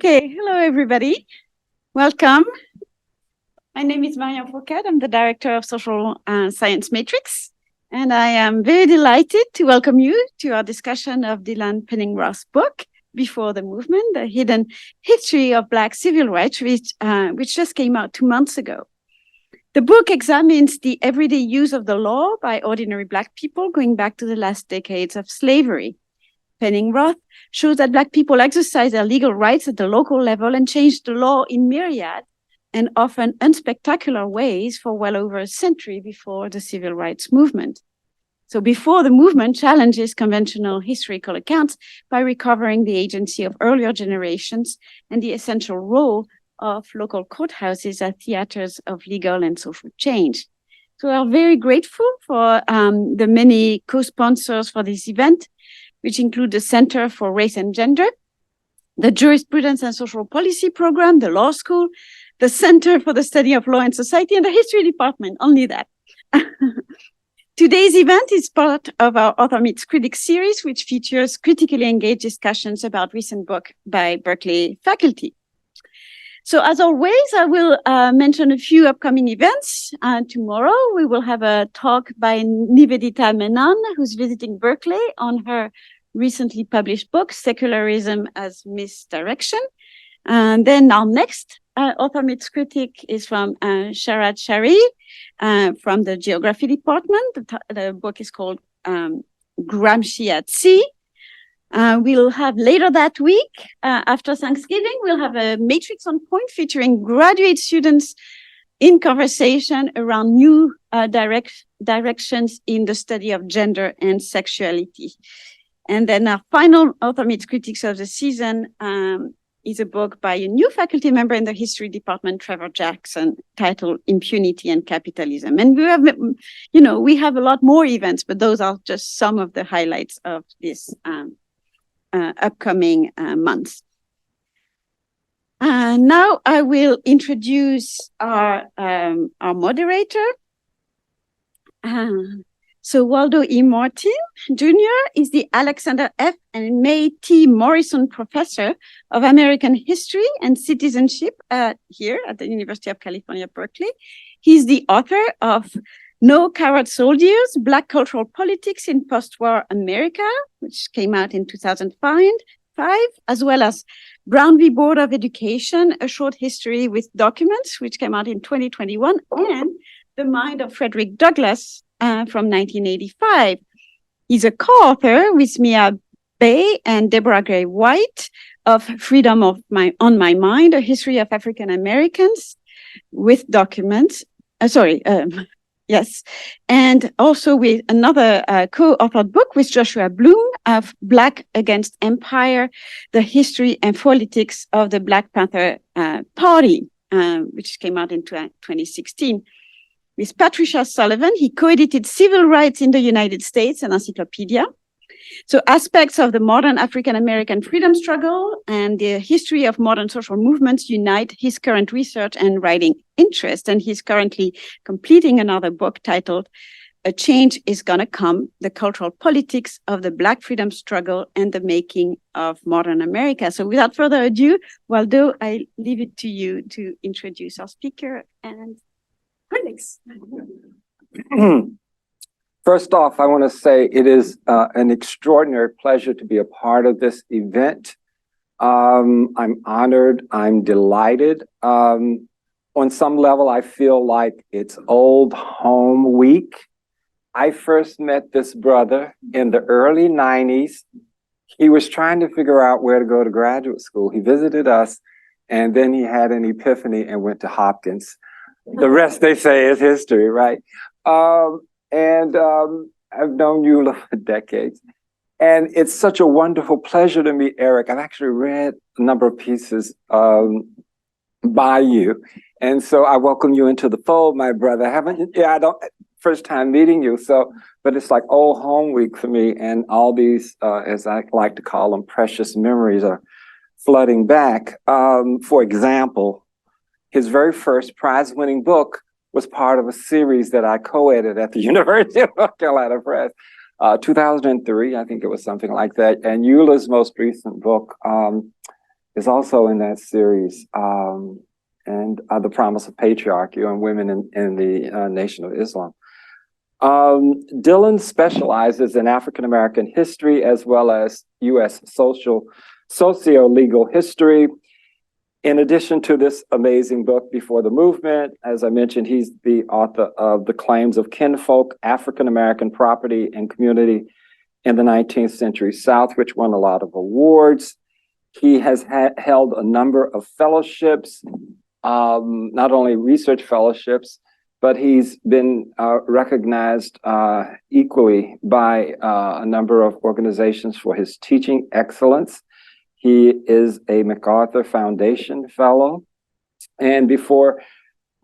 Okay, hello everybody. Welcome. My name is Marianne Foucault. I'm the director of Social Science Matrix, and I am very delighted to welcome you to our discussion of Dylan Penningroth's book, Before the Movement, The Hidden History of Black Civil Rights, which just came out 2 months ago. The book examines the everyday use of the law by ordinary Black people going back to the last decades of slavery. Penningroth shows that Black people exercise their legal rights at the local level and change the law in myriad and often unspectacular ways for well over a century before the civil rights movement. So Before the Movement challenges conventional historical accounts by recovering the agency of earlier generations and the essential role of local courthouses as theaters of legal and social change. So we are very grateful for the many co-sponsors for this event, which include the Center for Race and Gender, the Jurisprudence and Social Policy Program, the Law School, the Center for the Study of Law and Society, and the History Department, only that. Today's event is part of our Author Meets Critics series, which features critically engaged discussions about recent books by Berkeley faculty. So as always, I will mention a few upcoming events. Tomorrow, we will have a talk by Nivedita Menon, who's visiting Berkeley on her recently published book, Secularism as Misdirection. And then our next Author Meets Critic is from Sharad Shari from the Geography Department. The book is called Gramsci at Sea. We'll have later that week, after Thanksgiving, we'll have a Matrix on Point featuring graduate students in conversation around new directions in the study of gender and sexuality. And then our final Author Meets Critics of the season is a book by a new faculty member in the History Department, Travers Jackson, titled Impunity and Capitalism. And we have a lot more events, but those are just some of the highlights of this upcoming months. Now I will introduce our moderator. So Waldo E. Martin Jr. is the Alexander F. and May T. Morrison Professor of American History and Citizenship here at the University of California, Berkeley. He's the author of No Coward Soldiers, Black Cultural Politics in Post-War America, which came out in 2005, as well as Brown v. Board of Education, A Short History with Documents, which came out in 2021, and The Mind of Frederick Douglass from 1985. He's a co-author with Mia Bay and Deborah Gray White of Freedom on My Mind, A History of African Americans with Documents. Yes. And also with another co-authored book with Joshua Bloom of Black Against Empire, The History and Politics of the Black Panther Party, which came out in 2016. With Patricia Sullivan, he co-edited Civil Rights in the United States, an encyclopedia. So aspects of the modern African-American freedom struggle and the history of modern social movements unite his current research and writing interest. And he's currently completing another book titled A Change is Gonna Come, The Cultural Politics of the Black Freedom Struggle and the Making of Modern America. So without further ado, Waldo, I leave it to you to introduce our speaker and critics. First off, I want to say it is an extraordinary pleasure to be a part of this event. I'm honored. I'm delighted. On some level, I feel like it's old home week. I first met this brother in the early 90s. He was trying to figure out where to go to graduate school. He visited us, and then he had an epiphany and went to Hopkins. The rest, they say, is history, right? And I've known you for decades. And it's such a wonderful pleasure to meet Eric. I've actually read a number of pieces by you. And so I welcome you into the fold, my brother. First time meeting you. But it's like old home week for me. And all these, as I like to call them, precious memories are flooding back. For example, his very first prize-winning book was part of a series that I co-edited at the University of North Carolina Press. 2003, I think it was something like that. And Eula's most recent book is also in that series, and The Promise of Patriarchy on Women in the Nation of Islam. Dylan specializes in African-American history as well as U.S. socio-legal history. In addition to this amazing book, Before the Movement, as I mentioned, he's the author of The Claims of Kinfolk, African-American Property and Community in the 19th Century South, which won a lot of awards. He has held a number of fellowships, not only research fellowships, but he's been recognized equally by a number of organizations for his teaching excellence. He is a MacArthur Foundation Fellow. And before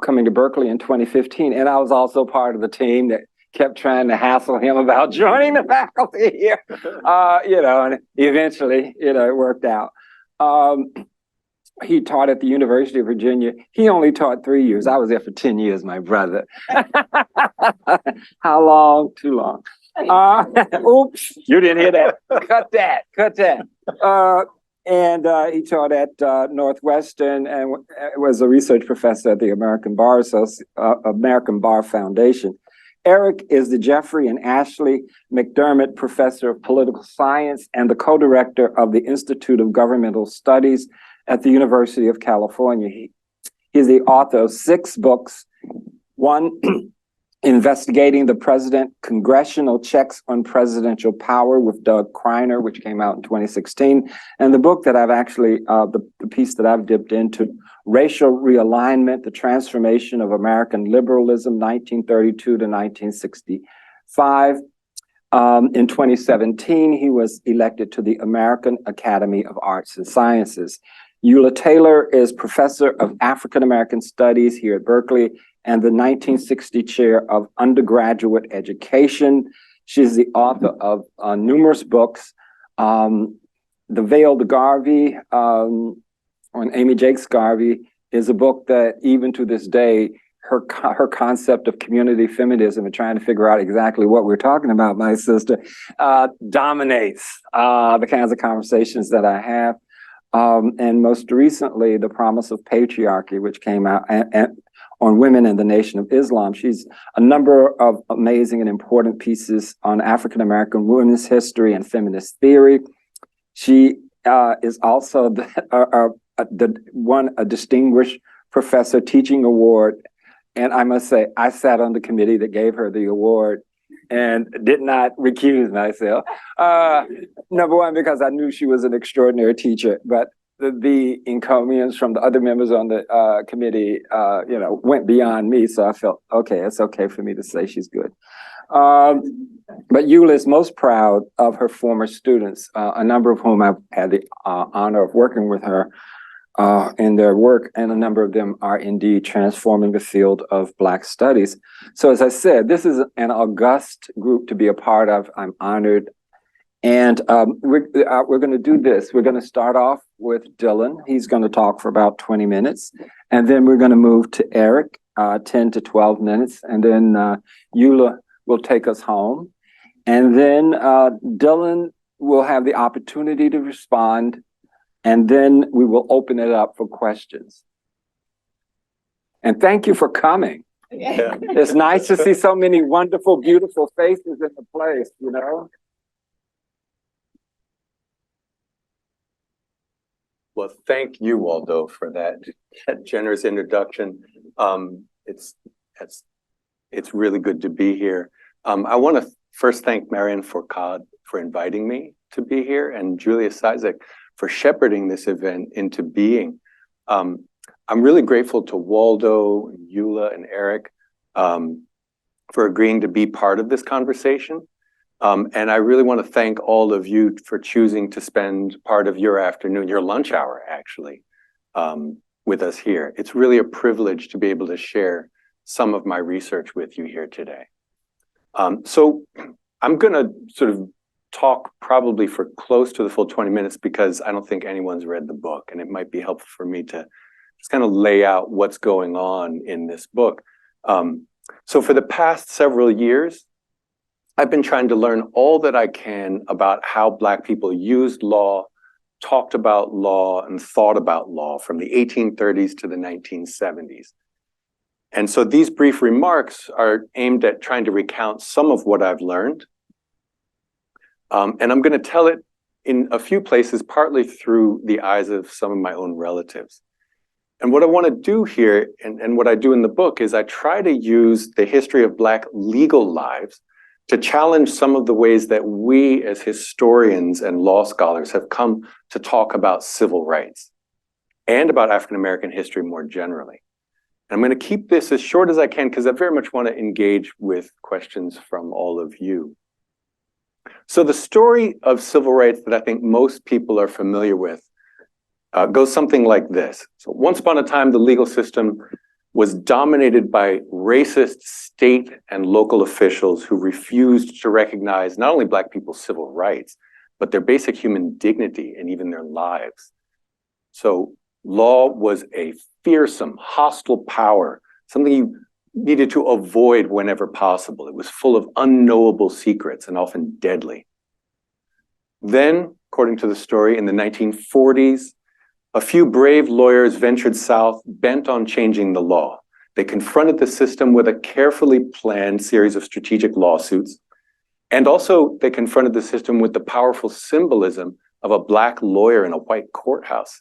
coming to Berkeley in 2015, and I was also part of the team that kept trying to hassle him about joining the faculty here, and eventually, it worked out. He taught at the University of Virginia. He only taught 3 years. I was there for 10 years, my brother. How long? Too long. Oops, you didn't hear that. Cut that. And he taught at Northwestern and was a research professor at the American Bar Foundation. Eric is the Jeffrey and Ashley McDermott Professor of Political Science and the co-director of the Institute of Governmental Studies at the University of California. He's the author of 6 books, one, Investigating the President, Congressional Checks on Presidential Power with Doug Kreiner, which came out in 2016. And the book that I've actually, the piece that I've dipped into, Racial Realignment, the Transformation of American Liberalism, 1932 to 1965. In 2017, he was elected to the American Academy of Arts and Sciences. Eula Taylor is Professor of African American Studies here at Berkeley and the 1960 Chair of Undergraduate Education. She's the author of numerous books. The Veiled Garvey on Amy Jakes Garvey is a book that even to this day, her concept of community feminism and trying to figure out exactly what we're talking about, my sister, dominates the kinds of conversations that I have. And most recently, The Promise of Patriarchy, which came out on Women in the Nation of Islam. She's a number of amazing and important pieces on African-American women's history and feminist theory. She is also a distinguished professor teaching award. And I must say, I sat on the committee that gave her the award and did not recuse myself. Number one, because I knew she was an extraordinary teacher, but the encomiums from the other members on the committee, went beyond me. So I felt, okay, it's okay for me to say she's good. But Eula is most proud of her former students, a number of whom I've had the honor of working with her in their work, and a number of them are indeed transforming the field of Black studies. So as I said, this is an august group to be a part of. I'm honored. And we're going to do this. We're going to start off with Dylan. He's going to talk for about 20 minutes. And then we're going to move to Eric, 10 to 12 minutes. And then Eula will take us home. And then Dylan will have the opportunity to respond. And then we will open it up for questions. And thank you for coming. Yeah. It's nice to see so many wonderful, beautiful faces in the place, Well, thank you, Waldo, for that generous introduction. It's really good to be here. I want to first thank Marian Fourcade for inviting me to be here, and Julius Isaac for shepherding this event into being. I'm really grateful to Waldo, and Eula, and Eric for agreeing to be part of this conversation. And I really want to thank all of you for choosing to spend part of your afternoon, your lunch hour actually, with us here. It's really a privilege to be able to share some of my research with you here today. So I'm going to sort of talk probably for close to the full 20 minutes because I don't think anyone's read the book, and it might be helpful for me to just kind of lay out what's going on in this book. So for the past several years, I've been trying to learn all that I can about how Black people used law talked about law and thought about law from the 1830s to the 1970s. And so these brief remarks are aimed at trying to recount some of what I've learned. And I'm going to tell it in a few places, partly through the eyes of some of my own relatives. And what I want to do here, and what I do in the book, is I try to use the history of Black legal lives to challenge some of the ways that we as historians and law scholars have come to talk about civil rights and about African-American history more generally. And I'm going to keep this as short as I can because I very much want to engage with questions from all of you. So the story of civil rights that I think most people are familiar with goes something like this. So once upon a time, the legal system was dominated by racist state and local officials who refused to recognize not only Black people's civil rights, but their basic human dignity and even their lives. So law was a fearsome, hostile power, something you needed to avoid whenever possible. It was full of unknowable secrets and often deadly. Then, according to the story, in the 1940s, a few brave lawyers ventured south, bent on changing the law. They confronted the system with a carefully planned series of strategic lawsuits. And also, they confronted the system with the powerful symbolism of a Black lawyer in a white courthouse.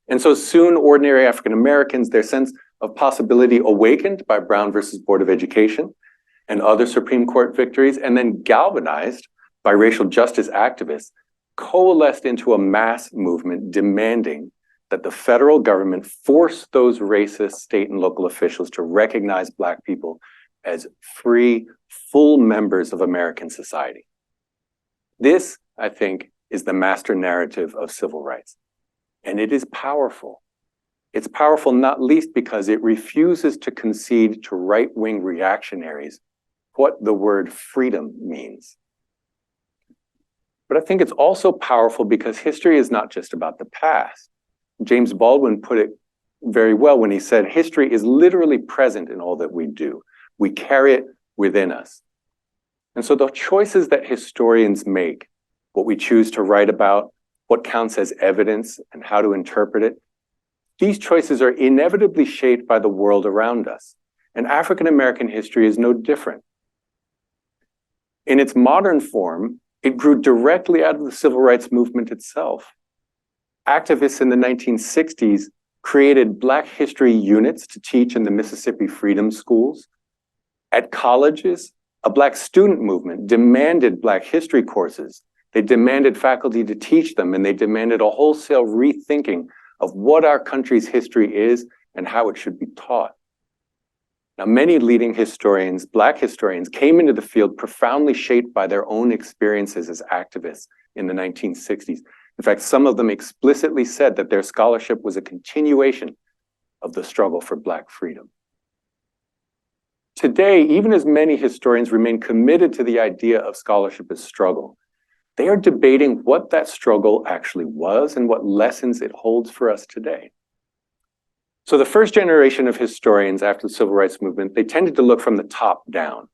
And so soon, ordinary African Americans, their sense of possibility awakened by Brown versus Board of Education and other Supreme Court victories, and then galvanized by racial justice activists, coalesced into a mass movement demanding that the federal government force those racist state and local officials to recognize Black people as free, full members of American society. This, I think, is the master narrative of civil rights. And it is powerful. It's powerful not least because it refuses to concede to right-wing reactionaries what the word freedom means. But I think it's also powerful because history is not just about the past. James Baldwin put it very well when he said, history is literally present in all that we do. We carry it within us. And so the choices that historians make, what we choose to write about, what counts as evidence and how to interpret it, these choices are inevitably shaped by the world around us. And African-American history is no different. In its modern form, it grew directly out of the civil rights movement itself. Activists in the 1960s created Black history units to teach in the Mississippi Freedom Schools. At colleges, a Black student movement demanded Black history courses. They demanded faculty to teach them, and they demanded a wholesale rethinking of what our country's history is and how it should be taught. Now, many leading historians, Black historians, came into the field profoundly shaped by their own experiences as activists in the 1960s. In fact, some of them explicitly said that their scholarship was a continuation of the struggle for Black freedom. Today, even as many historians remain committed to the idea of scholarship as struggle, they are debating what that struggle actually was and what lessons it holds for us today. So the first generation of historians after the Civil Rights Movement, they tended to look from the top down,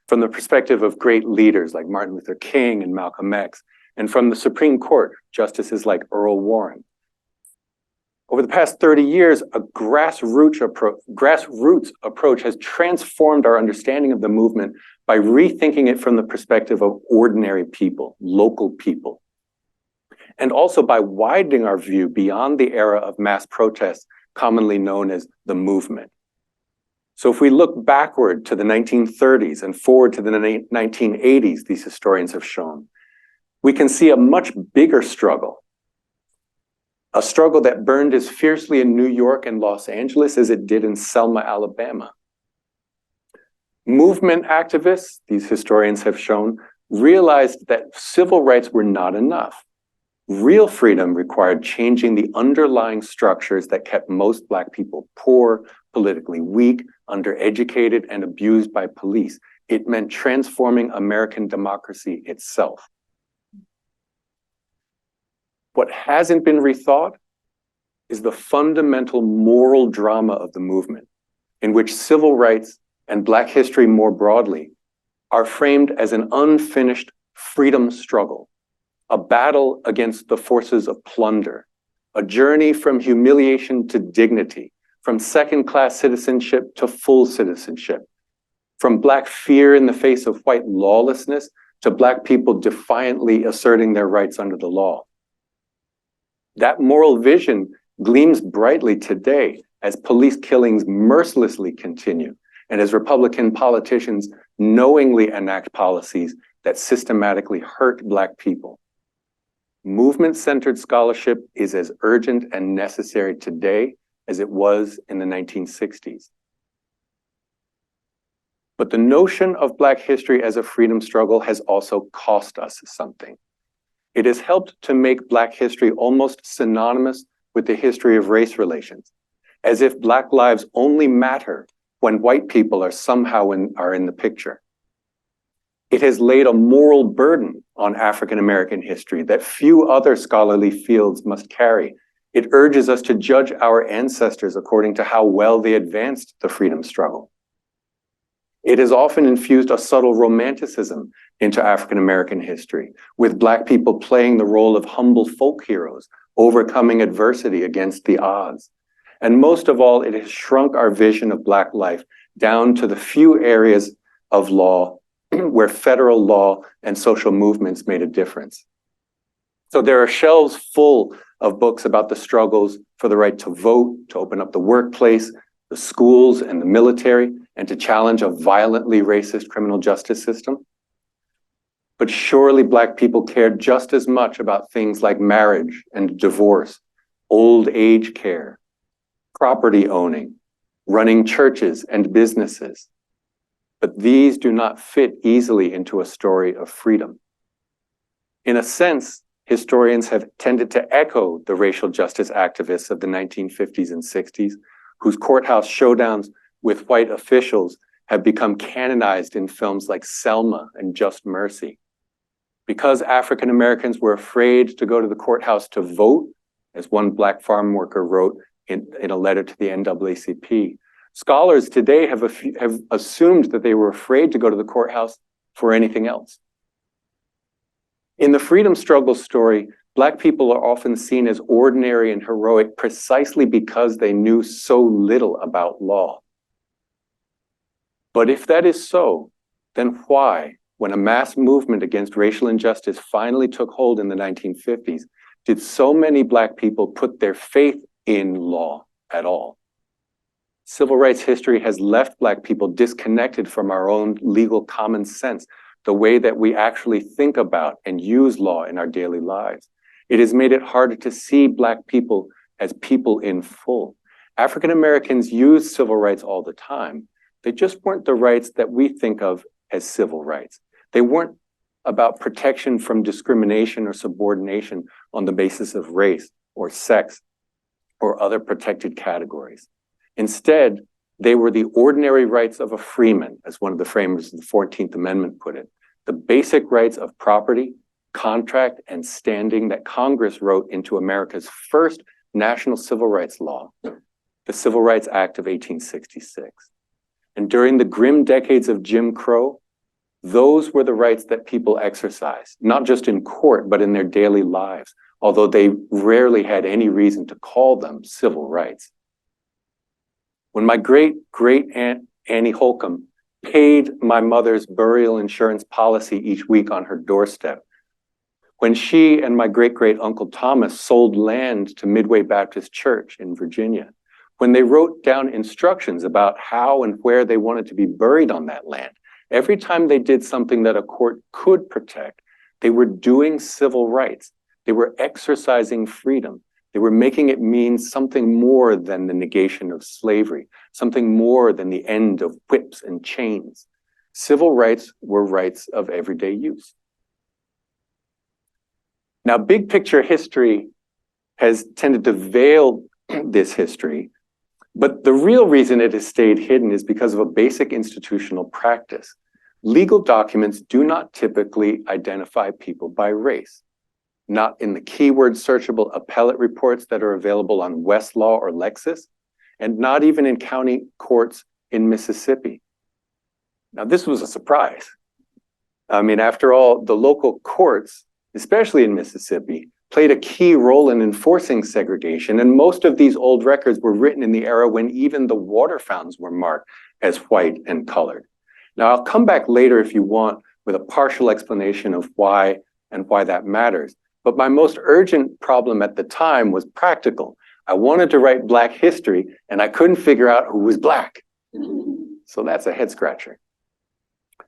from the perspective of great leaders like Martin Luther King and Malcolm X, and from the Supreme Court, justices like Earl Warren. Over the past 30 years, a grassroots approach has transformed our understanding of the movement by rethinking it from the perspective of ordinary people, local people, and also by widening our view beyond the era of mass protests commonly known as the movement. So if we look backward to the 1930s and forward to the 1980s, these historians have shown, we can see a much bigger struggle, a struggle that burned as fiercely in New York and Los Angeles as it did in Selma, Alabama. Movement activists, these historians have shown, realized that civil rights were not enough. Real freedom required changing the underlying structures that kept most Black people poor, politically weak, undereducated, and abused by police. It meant transforming American democracy itself. What hasn't been rethought is the fundamental moral drama of the movement, in which civil rights and Black history more broadly are framed as an unfinished freedom struggle, a battle against the forces of plunder, a journey from humiliation to dignity, from second-class citizenship to full citizenship, from Black fear in the face of white lawlessness to Black people defiantly asserting their rights under the law. That moral vision gleams brightly today as police killings mercilessly continue and as Republican politicians knowingly enact policies that systematically hurt Black people. Movement-centered scholarship is as urgent and necessary today as it was in the 1960s. But the notion of Black history as a freedom struggle has also cost us something. It has helped to make Black history almost synonymous with the history of race relations, as if Black lives only matter when white people are somehow in the picture. It has laid a moral burden on African American history that few other scholarly fields must carry. It urges us to judge our ancestors according to how well they advanced the freedom struggle. It has often infused a subtle romanticism into African American history, with Black people playing the role of humble folk heroes, overcoming adversity against the odds. And most of all, it has shrunk our vision of Black life down to the few areas of law where federal law and social movements made a difference. So there are shelves full of books about the struggles for the right to vote, to open up the workplace, the schools and the military, and to challenge a violently racist criminal justice system. But surely Black people cared just as much about things like marriage and divorce, old age care, property owning, running churches and businesses. But these do not fit easily into a story of freedom. In a sense, historians have tended to echo the racial justice activists of the 1950s and 60s, whose courthouse showdowns with white officials have become canonized in films like Selma and Just Mercy. Because African Americans were afraid to go to the courthouse to vote, as one Black farm worker wrote in a letter to the NAACP, scholars today have assumed that they were afraid to go to the courthouse for anything else. In the freedom struggle story, Black people are often seen as ordinary and heroic precisely because they knew so little about law. But if that is so, then why, when a mass movement against racial injustice finally took hold in the 1950s, did so many Black people put their faith in law at all? Civil rights history has left Black people disconnected from our own legal common sense, the way that we actually think about and use law in our daily lives. It has made it harder to see Black people as people in full. African Americans use civil rights all the time. They just weren't the rights that we think of as civil rights. They weren't about protection from discrimination or subordination on the basis of race or sex or other protected categories. Instead, they were the ordinary rights of a freeman, as one of the framers of the 14th Amendment put it, the basic rights of property, contract, and standing that Congress wrote into America's first national civil rights law, the Civil Rights Act of 1866. And during the grim decades of Jim Crow, those were the rights that people exercised, not just in court, but in their daily lives, although they rarely had any reason to call them civil rights. When my great-great-aunt Annie Holcomb paid my mother's burial insurance policy each week on her doorstep, when she and my great-great-uncle Thomas sold land to Midway Baptist Church in Virginia, when they wrote down instructions about how and where they wanted to be buried on that land, every time they did something that a court could protect, they were doing civil rights. They were exercising freedom. They were making it mean something more than the negation of slavery, something more than the end of whips and chains. Civil rights were rights of everyday use. Now, big picture history has tended to veil this history, but the real reason it has stayed hidden is because of a basic institutional practice. Legal documents do not typically identify people by race. Not in the keyword searchable appellate reports that are available on Westlaw or Lexis, and not even in county courts in Mississippi. Now, this was a surprise. I mean, after all, the local courts especially in Mississippi, played a key role in enforcing segregation. And most of these old records were written in the era when even the water fountains were marked as white and colored. Now, I'll come back later if you want with a partial explanation of why and why that matters. But my most urgent problem at the time was practical. I wanted to write Black history, and I couldn't figure out who was Black. So that's a head scratcher.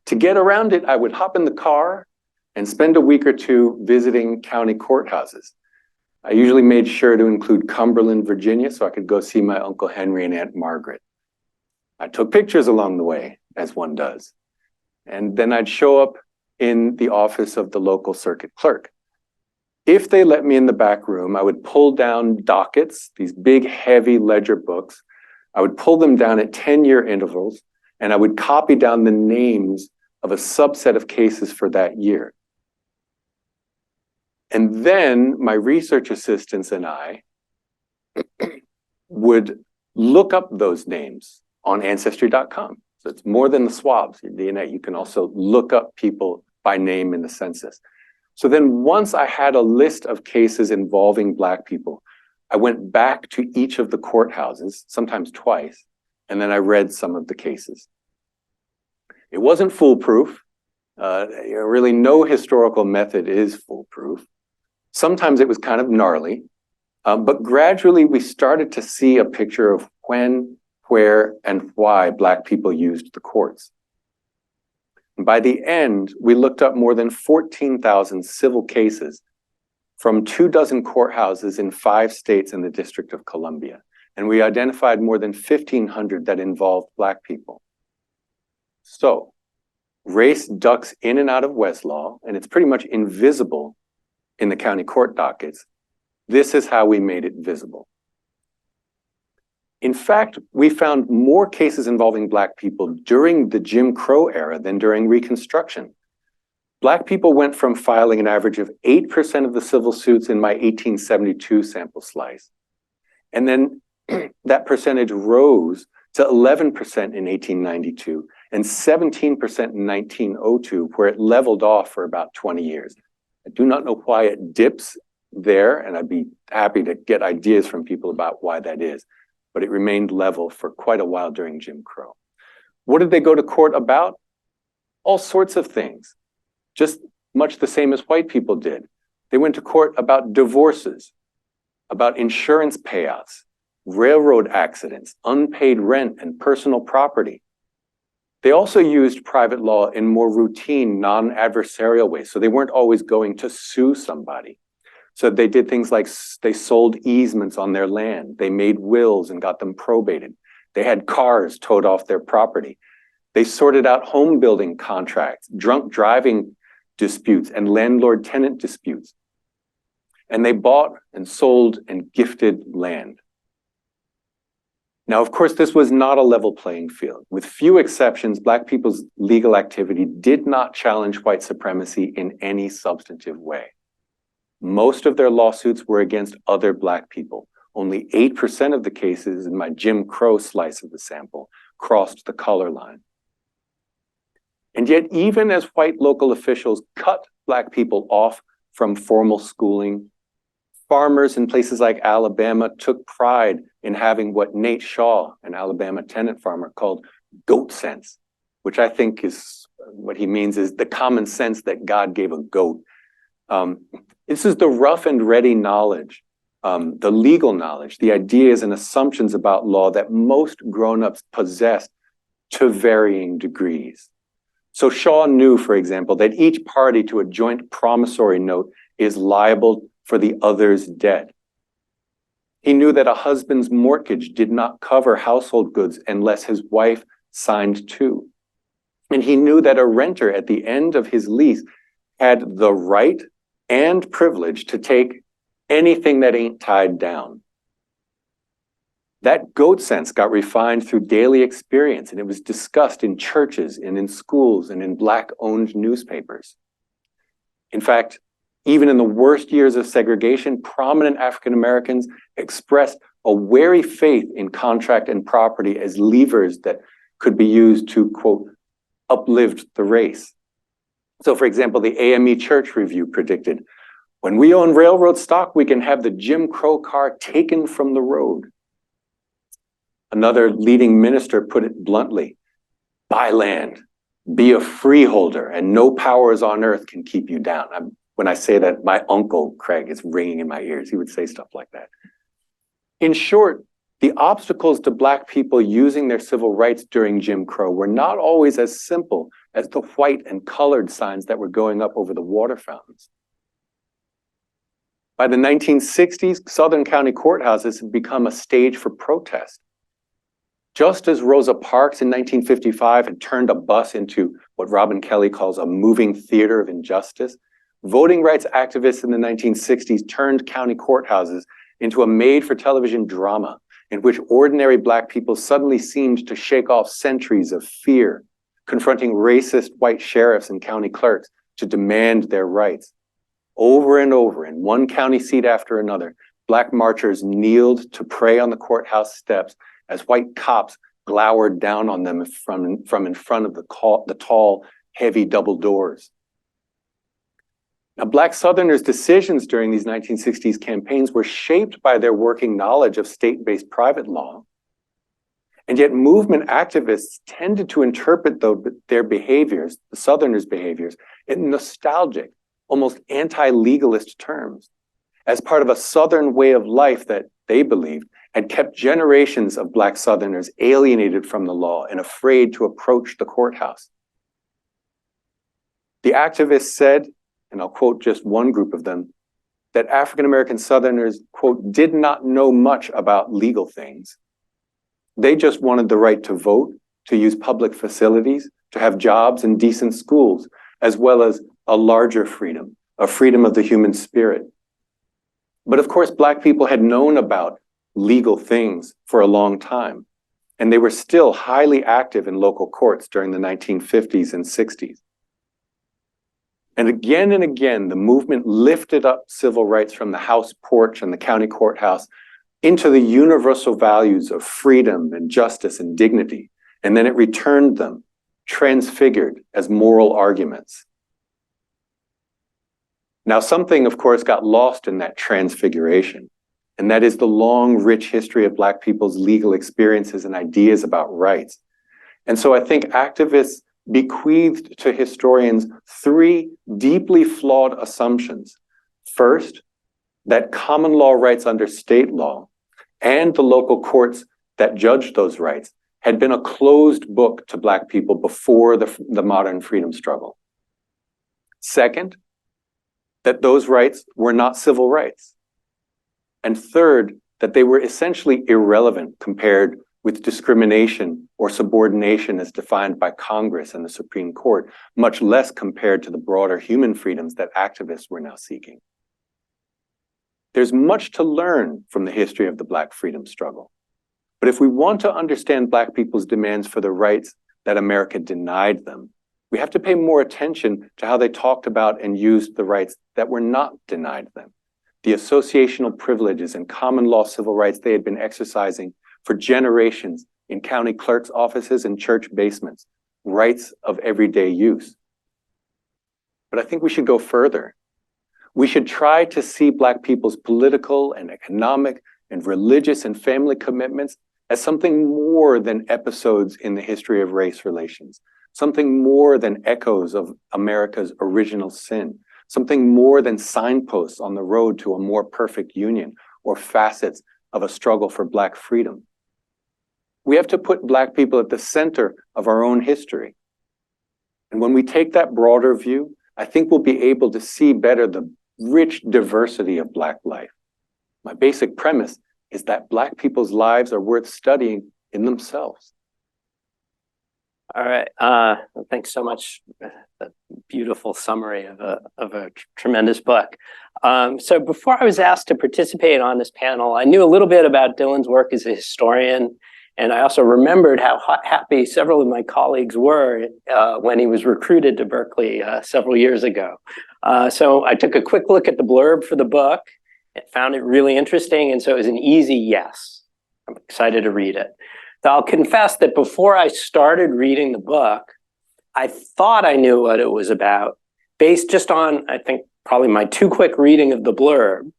To get around it, I would hop in the car and spend a week or two visiting county courthouses. I usually made sure to include Cumberland, Virginia, so I could go see my Uncle Henry and Aunt Margaret. I took pictures along the way, as one does. And then I'd show up in the office of the local circuit clerk. If they let me in the back room, I would pull down dockets, these big, heavy ledger books. I would pull them down at 10-year intervals, and I would copy down the names of a subset of cases for that year. And then my research assistants and I would look up those names on Ancestry.com. So it's more than the swabs, your DNA. You can also look up people by name in the census. So then once I had a list of cases involving Black people, I went back to each of the courthouses, sometimes twice, and then I read some of the cases. It wasn't foolproof. Really, no historical method is foolproof. Sometimes it was kind of gnarly, but gradually we started to see a picture of when, where, and why Black people used the courts. By the end, we looked up more than 14,000 civil cases from 24 courthouses in 5 states and the District of Columbia. And we identified more than 1,500 that involved Black people. So race ducks in and out of Westlaw, and it's pretty much invisible in the county court dockets. This is how we made it visible. In fact, we found more cases involving Black people during the Jim Crow era than during Reconstruction. Black people went from filing an average of 8% of the civil suits in my 1872 sample slice. And then that percentage rose to 11% in 1892 and 17% in 1902, where it leveled off for about 20 years. I do not know why it dips there, and I'd be happy to get ideas from people about why that is. But it remained level for quite a while during Jim Crow. What did they go to court about? All sorts of things, just much the same as white people did. They went to court about divorces, about insurance payouts, railroad accidents, unpaid rent, and personal property. They also used private law in more routine, non-adversarial ways, so they weren't always going to sue somebody. So they did things like they sold easements on their land. They made wills and got them probated. They had cars towed off their property. They sorted out home building contracts, drunk driving disputes, and landlord-tenant disputes. And they bought and sold and gifted land. Now, of course, this was not a level playing field. With few exceptions, Black people's legal activity did not challenge white supremacy in any substantive way. Most of their lawsuits were against other Black people. Only 8% of the cases in my Jim Crow slice of the sample crossed the color line. And yet, even as white local officials cut Black people off from formal schooling, farmers in places like Alabama took pride in having what Nate Shaw, an Alabama tenant farmer, called goat sense, which I think is what he means is the common sense that God gave a goat. This is the rough and ready knowledge, the legal knowledge, the ideas and assumptions about law that most grown-ups possessed to varying degrees. So Shaw knew, for example, that each party to a joint promissory note is liable for the other's debt. He knew that a husband's mortgage did not cover household goods unless his wife signed too. And he knew that a renter at the end of his lease had the right and privilege to take anything that ain't tied down. That goat sense got refined through daily experience, and it was discussed in churches and in schools and in Black-owned newspapers. In fact, even in the worst years of segregation, prominent African Americans expressed a wary faith in contract and property as levers that could be used to, quote, uplift the race. So, for example, the AME Church Review predicted When we own railroad stock, we can have the Jim Crow car taken from the road. Another leading minister put it bluntly, buy land, be a freeholder, and no powers on earth can keep you down. When I say that, my uncle, Craig, is ringing in my ears. He would say stuff like that. In short, the obstacles to Black people using their civil rights during Jim Crow were not always as simple as the white and colored signs that were going up over the water fountains. By the 1960s, Southern county courthouses had become a stage for protest. Just as Rosa Parks in 1955 had turned a bus into what Robin Kelly calls a moving theater of injustice, voting rights activists in the 1960s turned county courthouses into a made-for-television drama in which ordinary Black people suddenly seemed to shake off centuries of fear, confronting racist white sheriffs and county clerks to demand their rights. Over and over, in one county seat after another, Black marchers kneeled to pray on the courthouse steps as white cops glowered down on them from in front of the tall, heavy double doors. Now, Black Southerners' decisions during these 1960s campaigns were shaped by their working knowledge of state-based private law. And yet movement activists tended to interpret their behaviors, the Southerners' behaviors, in nostalgic, almost anti-legalist terms, as part of a Southern way of life that they believed had kept generations of Black Southerners alienated from the law and afraid to approach the courthouse. The activists said, and I'll quote just one group of them, that African-American Southerners, quote, did not know much about legal things. They just wanted the right to vote, to use public facilities, to have jobs and decent schools, as well as a larger freedom, a freedom of the human spirit. But of course, Black people had known about legal things for a long time, and they were still highly active in local courts during the 1950s and 60s. And again, the movement lifted up civil rights from the House porch and the county courthouse into the universal values of freedom and justice and dignity, and then it returned them, transfigured as moral arguments. Now, something, of course, got lost in that transfiguration, and that is the long, rich history of Black people's legal experiences and ideas about rights. And so I think activists bequeathed to historians three deeply flawed assumptions. First, that common law rights under state law and the local courts that judged those rights had been a closed book to Black people before the modern freedom struggle. Second, that those rights were not civil rights. And third, that they were essentially irrelevant compared with discrimination or subordination as defined by Congress and the Supreme Court, much less compared to the broader human freedoms that activists were now seeking. There's much to learn from the history of the Black freedom struggle. But if we want to understand Black people's demands for the rights that America denied them, we have to pay more attention to how they talked about and used the rights that were not denied them, the associational privileges and common law civil rights they had been exercising for generations in county clerks' offices and church basements, rights of everyday use. But I think we should go further. We should try to see Black people's political and economic and religious and family commitments as something more than episodes in the history of race relations, something more than echoes of America's original sin, something more than signposts on the road to a more perfect union or facets of a struggle for Black freedom. We have to put Black people at the center of our own history. And when we take that broader view, I think we'll be able to see better the rich diversity of Black life. My basic premise is that Black people's lives are worth studying in themselves. All right, thanks so much. A beautiful summary of a tremendous book. So before I was asked to participate on this panel, I knew a little bit about Dylan's work as a historian, and I also remembered how happy several of my colleagues were when he was recruited to Berkeley several years ago. So I took a quick look at the blurb for the book and found it really interesting, and so it was an easy yes. I'm excited to read it. So I'll confess that before I started reading the book, I thought I knew what it was about, based just on, I think, probably my too quick reading of the blurb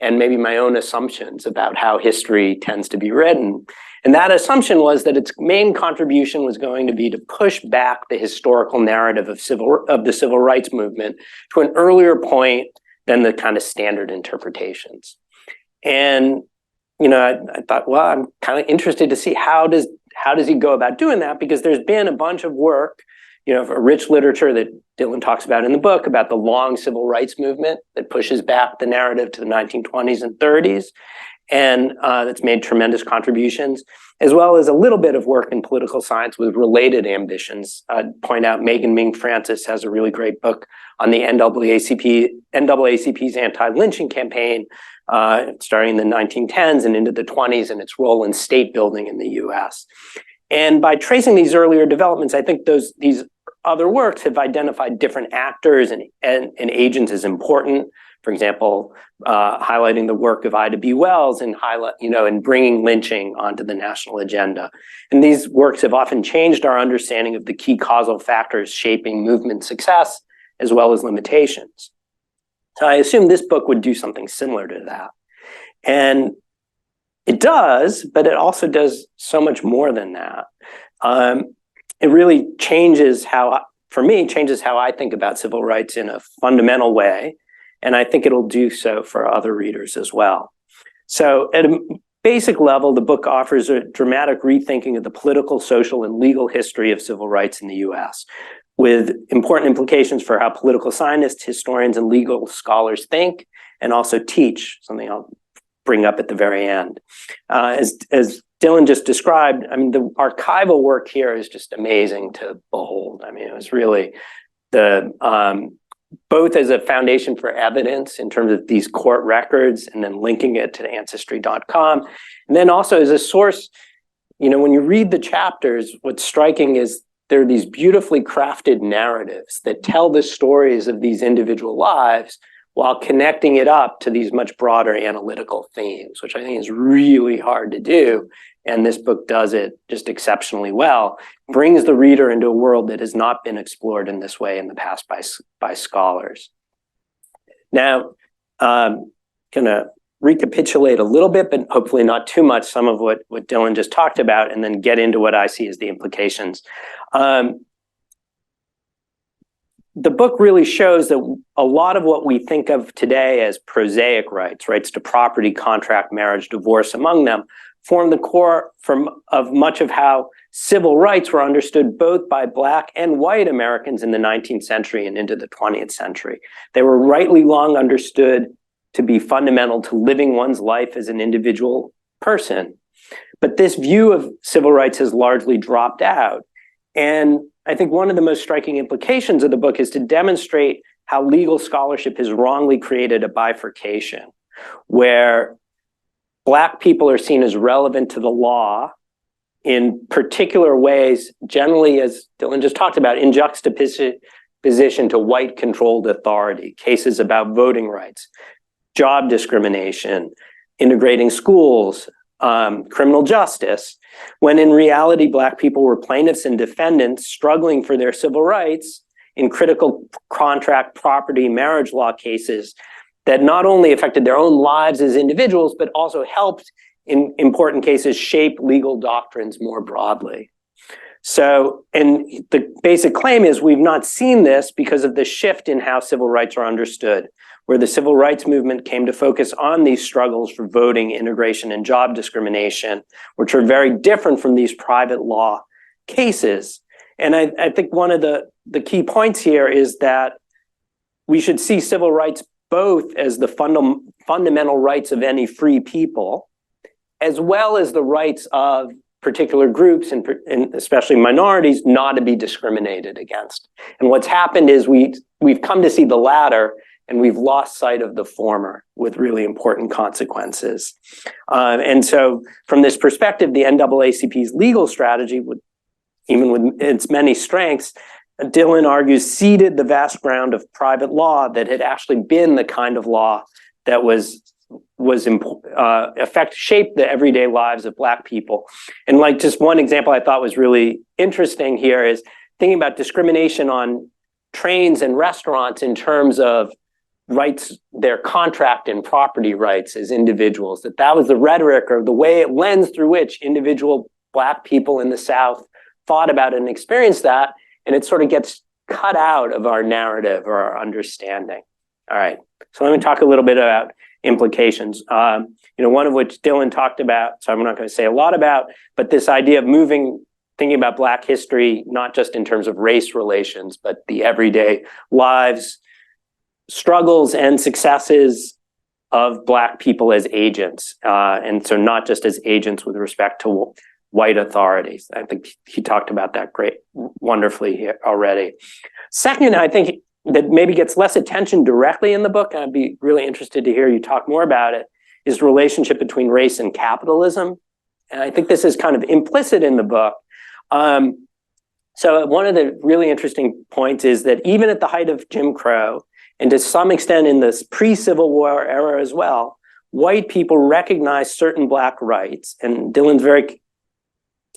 and maybe my own assumptions about how history tends to be written. And that assumption was that its main contribution was going to be to push back the historical narrative of the civil rights movement to an earlier point than the kind of standard interpretations. And I thought, well, I'm kind of interested to see how does he go about doing that, because there's been a bunch of work, a rich literature that Dylan talks about in the book about the long civil rights movement that pushes back the narrative to the 1920s and 30s, and that's made tremendous contributions, as well as a little bit of work in political science with related ambitions. I'd point out Megan Ming Francis has a really great book on the NAACP's anti-lynching campaign, starting in the 1910s and into the 20s, and its role in state building in the US. And by tracing these earlier developments, I think these other works have identified different actors and agents as important. For example, highlighting the work of Ida B. Wells and bringing lynching onto the national agenda. And these works have often changed our understanding of the key causal factors shaping movement success, as well as limitations. So I assume this book would do something similar to that. And it does, but it also does so much more than that. It really changes how I think about civil rights in a fundamental way. And I think it'll do so for other readers as well. So at a basic level, the book offers a dramatic rethinking of the political, social, and legal history of civil rights in the US, with important implications for how political scientists, historians, and legal scholars think and also teach, something I'll bring up at the very end. As Dylan just described, the archival work here is just amazing to behold. It was really both as a foundation for evidence in terms of these court records and then linking it to ancestry.com. And then also as a source, when you read the chapters, what's striking is there are these beautifully crafted narratives that tell the stories of these individual lives while connecting it up to these much broader analytical themes, which I think is really hard to do. And this book does it just exceptionally well, brings the reader into a world that has not been explored in this way in the past by scholars. Now, I'm gonna recapitulate a little bit, but hopefully not too much, some of what Dylan just talked about, and then get into what I see as the implications. The book really shows that a lot of what we think of today as prosaic rights to property, contract, marriage, divorce, among them, form the core of much of how civil rights were understood both by Black and white Americans in the 19th century and into the 20th century. They were rightly long understood to be fundamental to living one's life as an individual person. But this view of civil rights has largely dropped out. And I think one of the most striking implications of the book is to demonstrate how legal scholarship has wrongly created a bifurcation where Black people are seen as relevant to the law in particular ways, generally, as Dylan just talked about, in juxtaposition to white-controlled authority, cases about voting rights, job discrimination, integrating schools, criminal justice, when in reality, Black people were plaintiffs and defendants struggling for their civil rights in critical contract, property, marriage law cases that not only affected their own lives as individuals, but also helped in important cases shape legal doctrines more broadly. So, and the basic claim is we've not seen this because of the shift in how civil rights are understood, where the civil rights movement came to focus on these struggles for voting, integration, and job discrimination, which are very different from these private law cases. And I think one of the key points here is that we should see civil rights both as the fundamental rights of any free people, as well as the rights of particular groups and especially minorities not to be discriminated against. And what's happened is we've come to see the latter and we've lost sight of the former with really important consequences. And so from this perspective, the NAACP's legal strategy, even with its many strengths, Dylan argues ceded the vast ground of private law that had actually been the kind of law that shaped the everyday lives of Black people. And like just one example I thought was really interesting here is thinking about discrimination on trains and restaurants in terms of rights, their contract and property rights as individuals, that was the rhetoric or the lens through which individual Black people in the South thought about it and experienced that, and it sort of gets cut out of our narrative or our understanding. All right, so let me talk a little bit about implications. One of which Dylan talked about, so I'm not going to say a lot about, but this idea of thinking about Black history, not just in terms of race relations, but the everyday lives, struggles, and successes of Black people as agents. And so not just as agents with respect to white authorities. I think he talked about that wonderfully here already. Second, I think that maybe gets less attention directly in the book, and I'd be really interested to hear you talk more about it, is the relationship between race and capitalism. And I think this is kind of implicit in the book. So one of the really interesting points is that even at the height of Jim Crow, and to some extent in this pre-Civil War era as well, white people recognized certain Black rights. And Dylan's very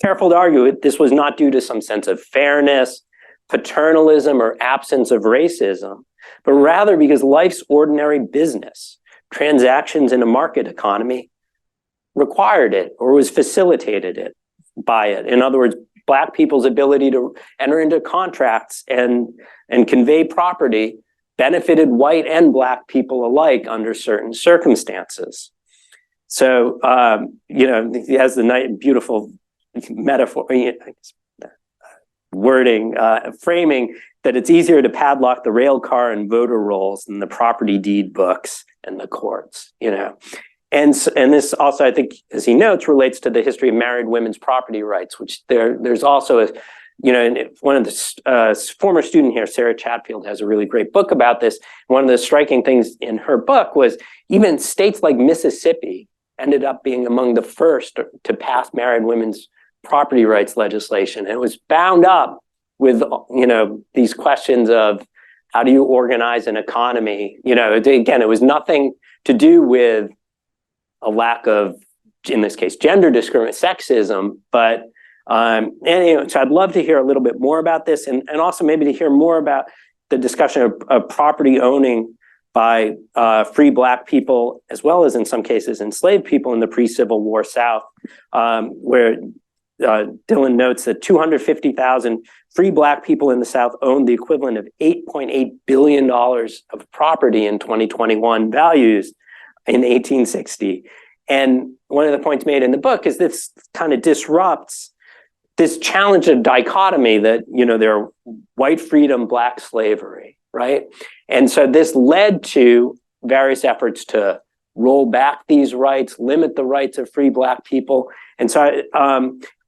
careful to argue it. This was not due to some sense of fairness, paternalism, or absence of racism, but rather because life's ordinary business, transactions in a market economy, required it or was facilitated it by it. In other words, Black people's ability to enter into contracts and convey property benefited white and Black people alike under certain circumstances. So, he has the beautiful metaphor, wording, framing that it's easier to padlock the rail car and voter rolls than the property deed books and the courts, And this also, I think, as he notes, relates to the history of married women's property rights, which there's also one of the former student here, Sarah Chatfield, has a really great book about this. One of the striking things in her book was even states like Mississippi ended up being among the first to pass married women's property rights legislation. And it was bound up with, these questions of how do you organize an economy? Again, it was nothing to do with a lack of, in this case, gender discrimination, sexism, but so I'd love to hear a little bit more about this, and also maybe to hear more about the discussion of property owning by free Black people, as well as in some cases enslaved people in the pre-Civil War South, where Dylan notes that 250,000 free Black people in the South owned the equivalent of $8.8 billion of property in 2021 values in 1860. And one of the points made in the book is this kind of disrupts this challenge of dichotomy that, there are white freedom, Black slavery, right? And so this led to various efforts to roll back these rights, limit the rights of free Black people. And so,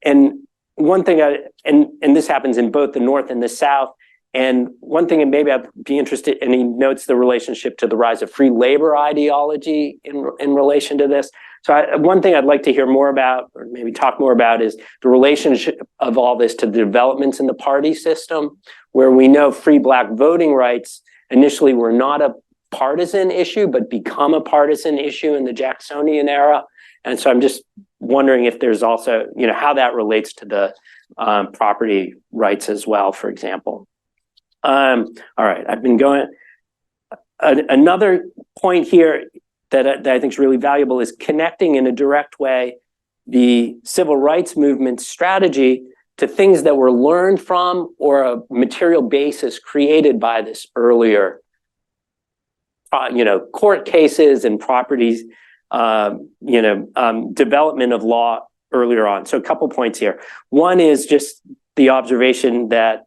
and one thing, and this happens in both the North and the South. And one thing, and maybe I'd be interested, and he notes the relationship to the rise of free labor ideology in relation to this. So one thing I'd like to hear more about, or maybe talk more about, is the relationship of all this to the developments in the party system, where we know free Black voting rights initially were not a partisan issue, but become a partisan issue in the Jacksonian era. And so I'm just wondering if there's also, how that relates to the property rights as well, for example. All right, I've been going. Another point here that I think is really valuable is connecting in a direct way the civil rights movement strategy to things that were learned from or a material basis created by this earlier, court cases and properties, development of law earlier on. So a couple points here. One is just the observation that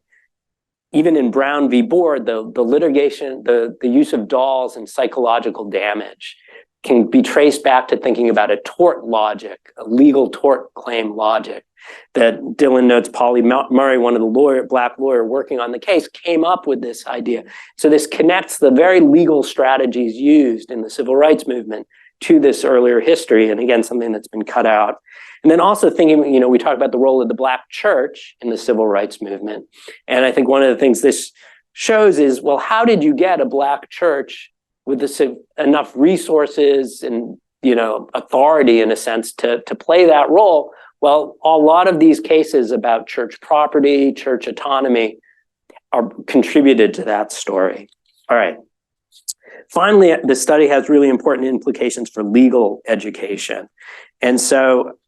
even in Brown v. Board, the litigation, the use of dolls and psychological damage can be traced back to thinking about a tort logic, a legal tort claim logic, that Dylan notes Polly Murray, one of the Black lawyer working on the case, came up with this idea. So this connects the very legal strategies used in the civil rights movement to this earlier history, and again, something that's been cut out. And then also thinking, we talk about the role of the Black church in the civil rights movement. And I think one of the things this shows is, well, how did you get a Black church with enough resources and, authority in a sense to play that role? Well, a lot of these cases about church property, church autonomy are contributed to that story. All right. Finally, the study has really important implications for legal education. And so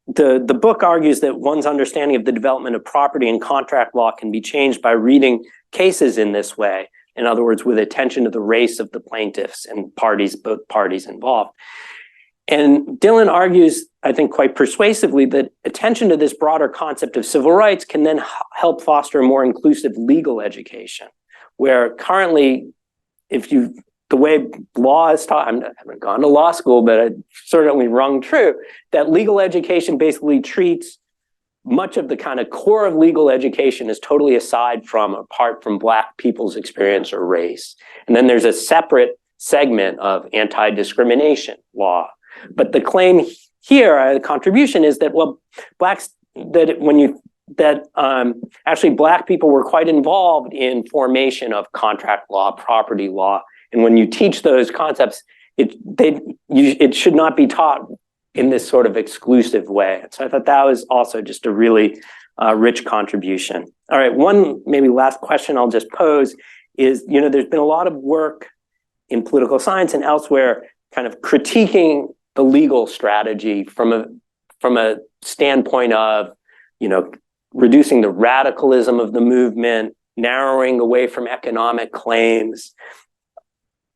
the book argues that one's understanding of the development of property and contract law can be changed by reading cases in this way. In other words, with attention to the race of the plaintiffs and both parties involved. And Dylan argues, I think quite persuasively, that attention to this broader concept of civil rights can then help foster a more inclusive legal education, where currently, the way law is taught, I haven't gone to law school, but it certainly rung true, that legal education basically treats much of the kind of core of legal education is totally apart from Black people's experience or race. And then there's a separate segment of anti-discrimination law. But the claim here, the contribution is that, well, actually Black people were quite involved in formation of contract law, property law. And when you teach those concepts, it should not be taught in this sort of exclusive way. So I thought that was also just a really rich contribution. All right, one maybe last question I'll just pose is, there's been a lot of work in political science and elsewhere kind of critiquing the legal strategy from a standpoint of, reducing the radicalism of the movement, narrowing away from economic claims.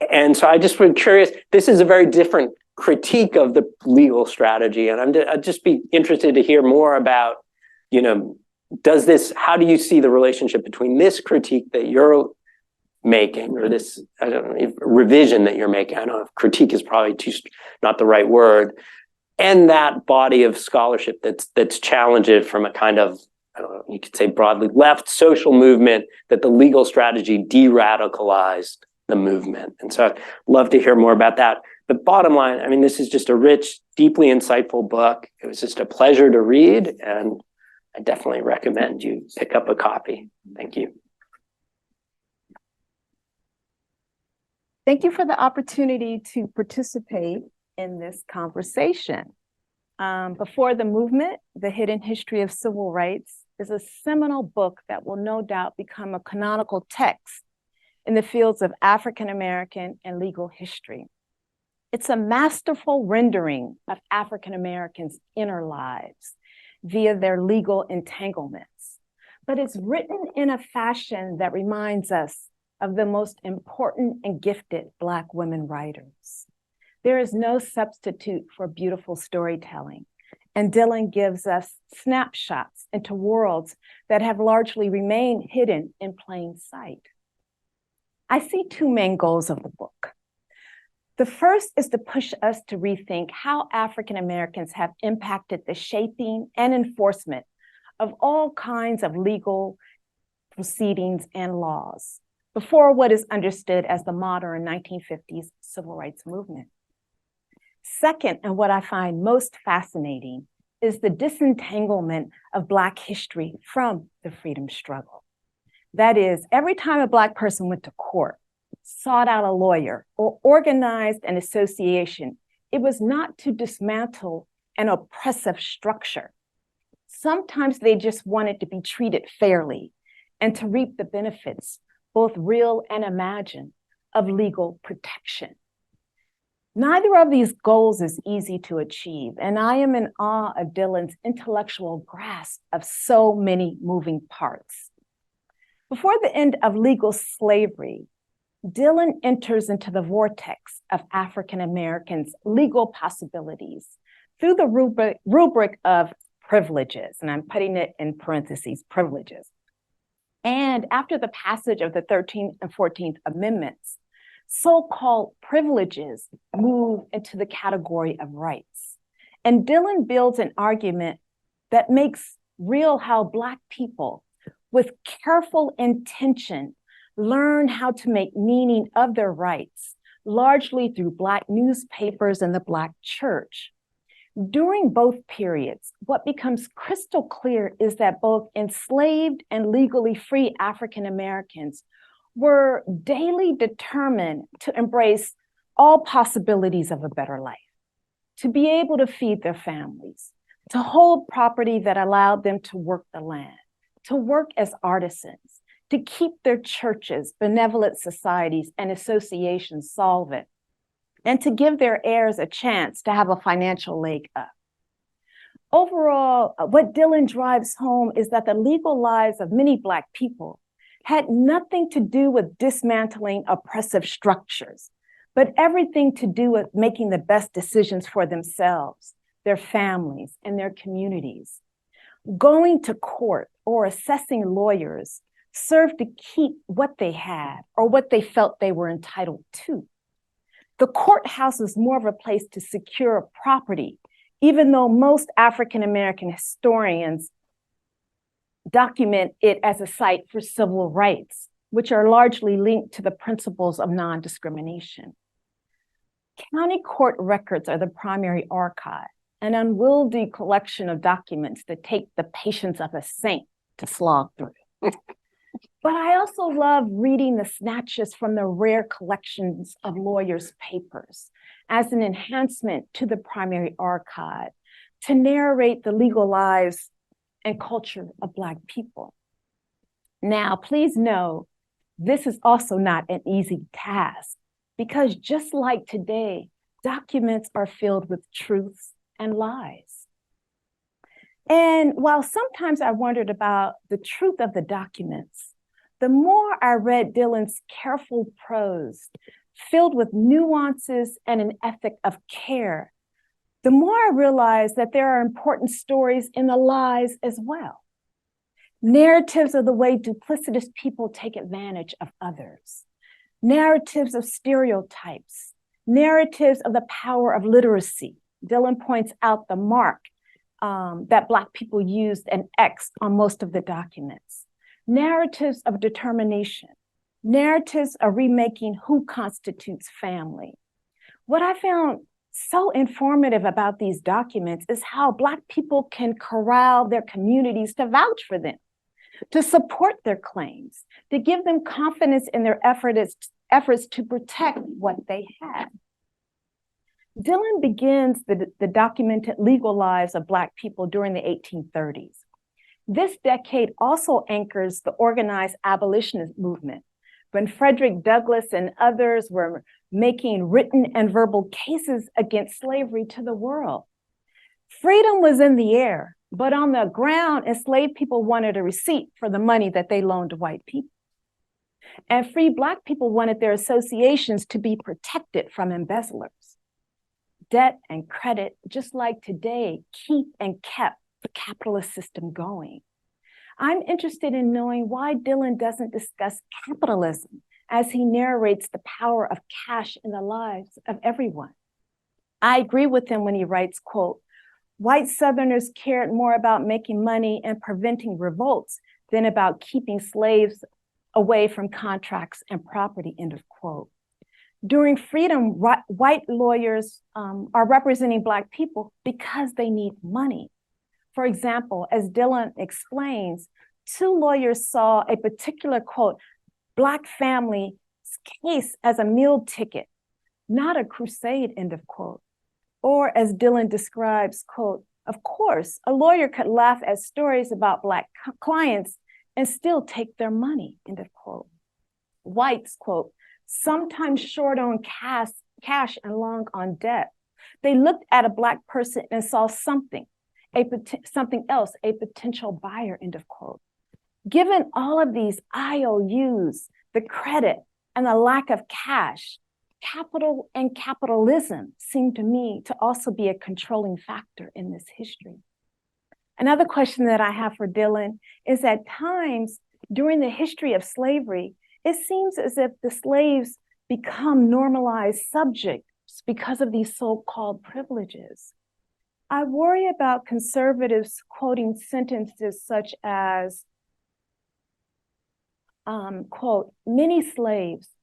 And so I just was curious, this is a very different critique of the legal strategy. And I'd just be interested to hear more about, how do you see the relationship between this critique that you're making, or this, I don't know, revision that you're making? I don't know if critique is probably not the right word, and that body of scholarship that's challenged it from a kind of, I don't know, you could say broadly left social movement, that the legal strategy de-radicalized the movement. And so I'd love to hear more about that. But bottom line, I mean, this is just a rich, deeply insightful book. It was just a pleasure to read, and I definitely recommend you pick up a copy. Thank you. Thank you for the opportunity to participate in this conversation. Before the Movement, The Hidden History of Civil Rights is a seminal book that will no doubt become a canonical text in the fields of African American and legal history. It's a masterful rendering of African Americans' inner lives via their legal entanglements, but it's written in a fashion that reminds us of the most important and gifted Black women writers. There is no substitute for beautiful storytelling, and Dylan gives us snapshots into worlds that have largely remained hidden in plain sight. I see two main goals of the book. The first is to push us to rethink how African Americans have impacted the shaping and enforcement of all kinds of legal proceedings and laws before what is understood as the modern 1950s civil rights movement. Second, and what I find most fascinating, is the disentanglement of Black history from the freedom struggle. That is, every time a Black person went to court, sought out a lawyer, or organized an association, it was not to dismantle an oppressive structure. Sometimes they just wanted to be treated fairly and to reap the benefits, both real and imagined, of legal protection. Neither of these goals is easy to achieve, and I am in awe of Dylan's intellectual grasp of so many moving parts. Before the end of legal slavery, Dylan enters into the vortex of African Americans' legal possibilities through the rubric of privileges, and I'm putting it in parentheses, privileges. And after the passage of the 13th and 14th Amendments, so-called privileges move into the category of rights. And Dylan builds an argument that makes real how Black people, with careful intention, learn how to make meaning of their rights, largely through Black newspapers and the Black church. During both periods, what becomes crystal clear is that both enslaved and legally free African Americans were daily determined to embrace all possibilities of a better life, to be able to feed their families, to hold property that allowed them to work the land, to work as artisans, to keep their churches, benevolent societies, and associations solvent, and to give their heirs a chance to have a financial leg up. Overall, what Dillon drives home is that the legal lives of many Black people had nothing to do with dismantling oppressive structures, but everything to do with making the best decisions for themselves, their families, and their communities. Going to court or assessing lawyers served to keep what they had or what they felt they were entitled to. The courthouse was more of a place to secure property, even though most African-American historians document it as a site for civil rights, which are largely linked to the principles of non-discrimination. County court records are the primary archive, an unwieldy collection of documents that take the patience of a saint to slog through. But I also love reading the snatches from the rare collections of lawyers' papers as an enhancement to the primary archive to narrate the legal lives and culture of Black people. Now, please know, this is also not an easy task because just like today, documents are filled with truths and lies. And while sometimes I wondered about the truth of the documents, the more I read Dillon's careful prose, filled with nuances and an ethic of care, the more I realized that there are important stories in the lies as well. Narratives of the way duplicitous people take advantage of others, narratives of stereotypes, narratives of the power of literacy. Dillon points out the mark that Black people used and X'd on most of the documents. Narratives of determination, narratives of remaking who constitutes family. What I found so informative about these documents is how Black people can corral their communities to vouch for them, to support their claims, to give them confidence in their efforts to protect what they have. Dillon begins the documented legal lives of Black people during the 1830s. This decade also anchors the organized abolitionist movement, when Frederick Douglass and others were making written and verbal cases against slavery to the world. Freedom was in the air, but on the ground, enslaved people wanted a receipt for the money that they loaned to white people. And free Black people wanted their associations to be protected from embezzlers. Debt and credit, just like today, keep and kept the capitalist system going. I'm interested in knowing why Dillon doesn't discuss capitalism as he narrates the power of cash in the lives of everyone. I agree with him when he writes, quote, "White Southerners cared more about making money and preventing revolts than about keeping slaves away from contracts and property," end of quote. During freedom, white lawyers are representing Black people because they need money. For example, as Dillon explains, two lawyers saw a particular, quote, Black family's case as a meal ticket, not a crusade, end of quote. Or as Dillon describes, quote, "Of course, a lawyer could laugh at stories about Black clients and still take their money," end of quote. Whites, quote, "sometimes short on cash and long on debt. They looked at a Black person and saw something else, a potential buyer," end of quote. Given all of these IOUs, the credit and the lack of cash, capital and capitalism seem to me to also be a controlling factor in this history. Another question that I have for Dillon is at times during the history of slavery, it seems as if the slaves become normalized subjects because of these so-called privileges. I worry about conservatives quoting sentences such as, quote, "Many slaves,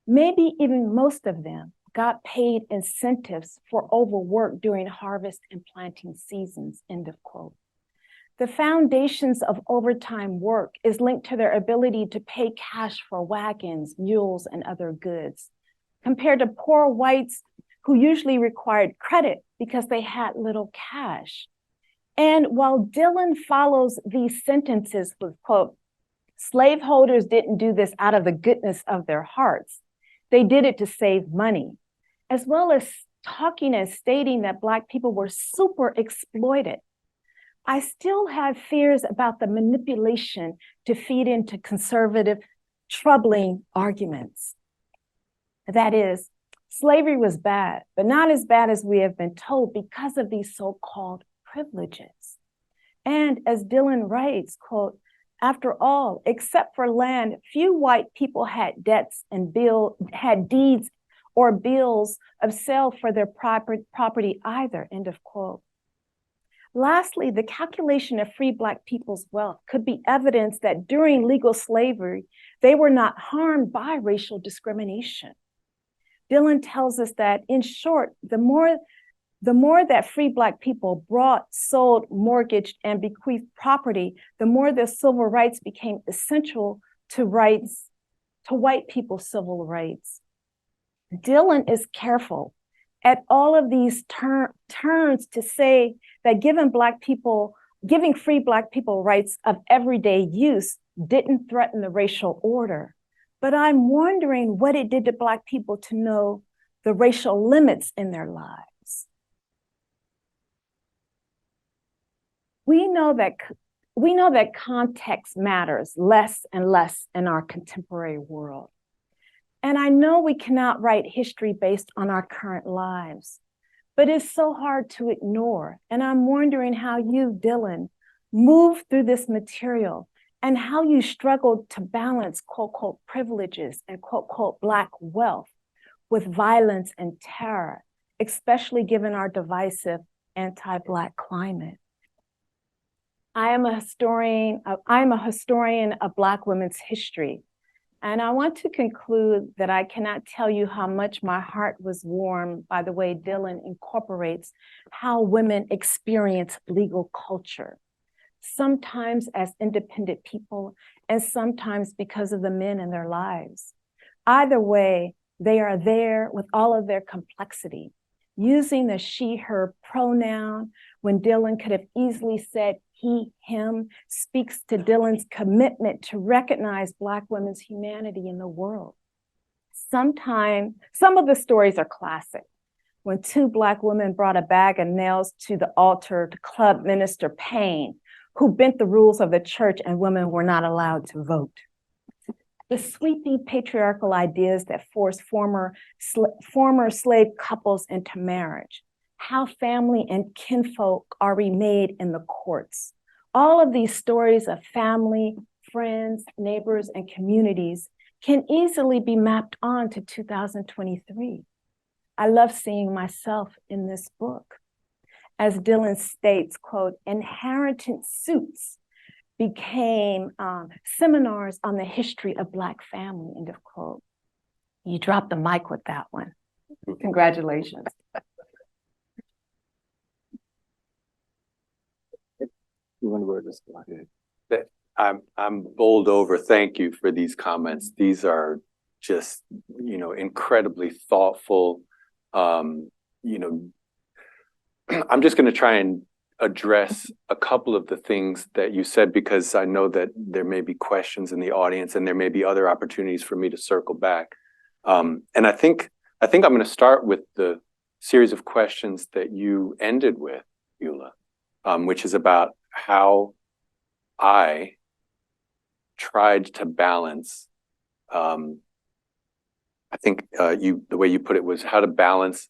maybe even most of them, got paid incentives for overwork during harvest and planting seasons," end of quote. The foundations of overtime work is linked to their ability to pay cash for wagons, mules, and other goods, compared to poor whites who usually required credit because they had little cash. And while Dillon follows these sentences with, quote, Slaveholders didn't do this out of the goodness of their hearts. They did it to save money, as well as talking and stating that Black people were super exploited. I still have fears about the manipulation to feed into conservative, troubling arguments. That is, slavery was bad, but not as bad as we have been told because of these so-called privileges. And as Dylan writes, quote, after all, except for land, few white people had debts and had deeds or bills of sale for their property either, end of quote. Lastly, the calculation of free Black people's wealth could be evidence that during legal slavery, they were not harmed by racial discrimination. Dylan tells us that, in short, the more that free Black people bought, sold, mortgaged, and bequeathed property, the more their civil rights became essential to white people's civil rights. Dylan is careful at all of these turns to say that giving free Black people rights of everyday use didn't threaten the racial order. But I'm wondering what it did to Black people to know the racial limits in their lives. We know that context matters less and less in our contemporary world. And I know we cannot write history based on our current lives, but it's so hard to ignore. And I'm wondering how you, Dylan, moved through this material and how you struggled to balance, quote, quote, privileges and, quote, quote, Black wealth with violence and terror, especially given our divisive anti-Black climate. I am a historian of Black women's history. And I want to conclude that I cannot tell you how much my heart was warmed by the way Dylan incorporates how women experience legal culture, sometimes as independent people and sometimes because of the men in their lives. Either way, they are there with all of their complexity, using the she, her pronoun when Dylan could have easily said he, him, speaks to Dylan's commitment to recognize Black women's humanity in the world. Some of the stories are classic. When two Black women brought a bag of nails to the altar to club Minister Payne, who bent the rules of the church and women were not allowed to vote. The sweeping patriarchal ideas that forced former slave couples into marriage, how family and kinfolk are remade in the courts. All of these stories of family, friends, neighbors, and communities can easily be mapped on to 2023. I love seeing myself in this book. As Dylan states, quote, inheritance suits became seminars on the history of Black family, end of quote. You dropped the mic with that one. Congratulations. You want to wear this? I'm bowled over. Thank you for these comments. These are just, incredibly thoughtful. I'm just going to try and address a couple of the things that you said, because I know that there may be questions in the audience and there may be other opportunities for me to circle back. And I think I'm going to start with the series of questions that you ended with, Eula, which is about how I tried to balance, I think the way you put it was how to balance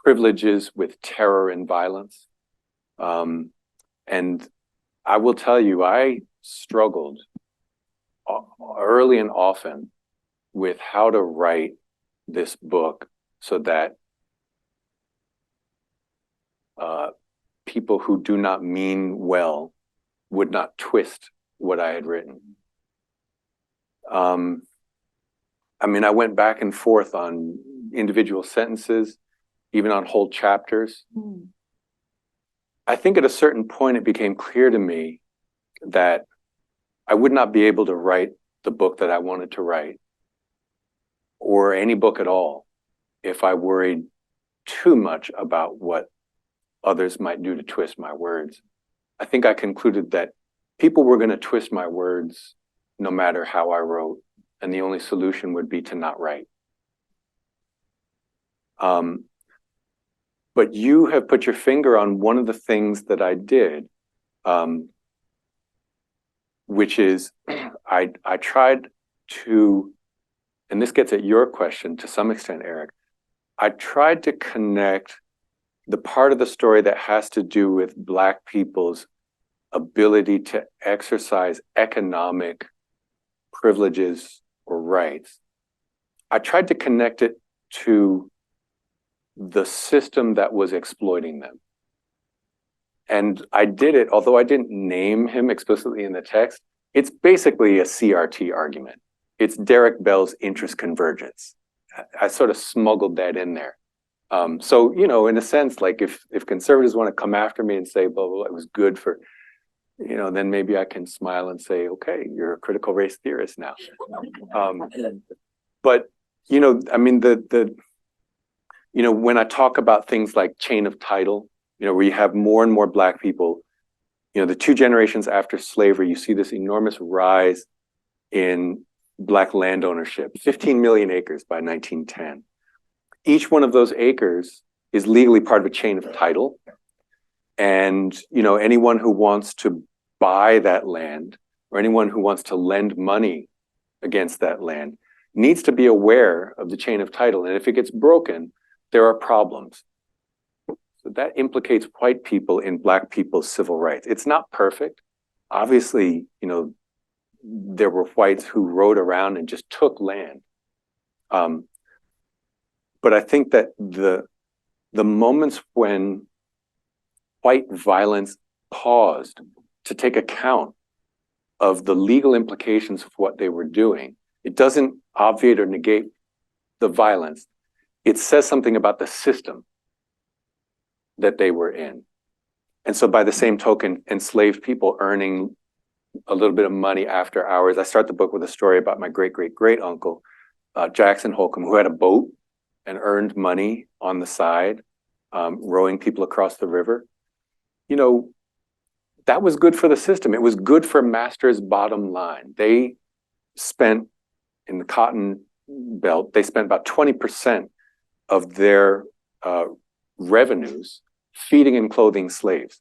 privileges with terror and violence. And I will tell you, I struggled early and often with how to write this book so that people who do not mean well would not twist what I had written. I went back and forth on individual sentences, even on whole chapters. I think at a certain point, it became clear to me that I would not be able to write the book that I wanted to write, or any book at all, if I worried too much about what others might do to twist my words. I think I concluded that people were going to twist my words no matter how I wrote, and the only solution would be to not write. But you have put your finger on one of the things that I did, which is I tried to, and this gets at your question to some extent, Eric, I tried to connect the part of the story that has to do with Black people's ability to exercise economic privileges or rights. I tried to connect it to the system that was exploiting them. And I did it, although I didn't name him explicitly in the text, it's basically a CRT argument. It's Derek Bell's interest convergence. I sort of smuggled that in there. So, you know, in a sense, like if conservatives want to come after me and say, blah, blah, blah, it was good for, you know, then maybe I can smile and say, okay, you're a critical race theorist now. But, you know, I mean, you know, when I talk about things like chain of title, you know, where you have more and more Black people, you know, the 2 generations after slavery, you see this enormous rise in Black land ownership, 15 million acres by 1910. Each one of those acres is legally part of a chain of title. And, you know, anyone who wants to buy that land or anyone who wants to lend money against that land needs to be aware of the chain of title. And if it gets broken, there are problems. So that implicates white people in Black people's civil rights. It's not perfect. Obviously, you know, there were whites who rode around and just took land. But I think that the moments when white violence paused to take account of the legal implications of what they were doing, it doesn't obviate or negate the violence. It says something about the system that they were in. And so by the same token, enslaved people earning a little bit of money after hours. I start the book with a story about my great-great-great uncle, Jackson Holcomb, who had a boat and earned money on the side, rowing people across the river. You know, that was good for the system. It was good for Masters' bottom line. They spent, in the cotton belt, they spent about 20% of their revenues feeding and clothing slaves.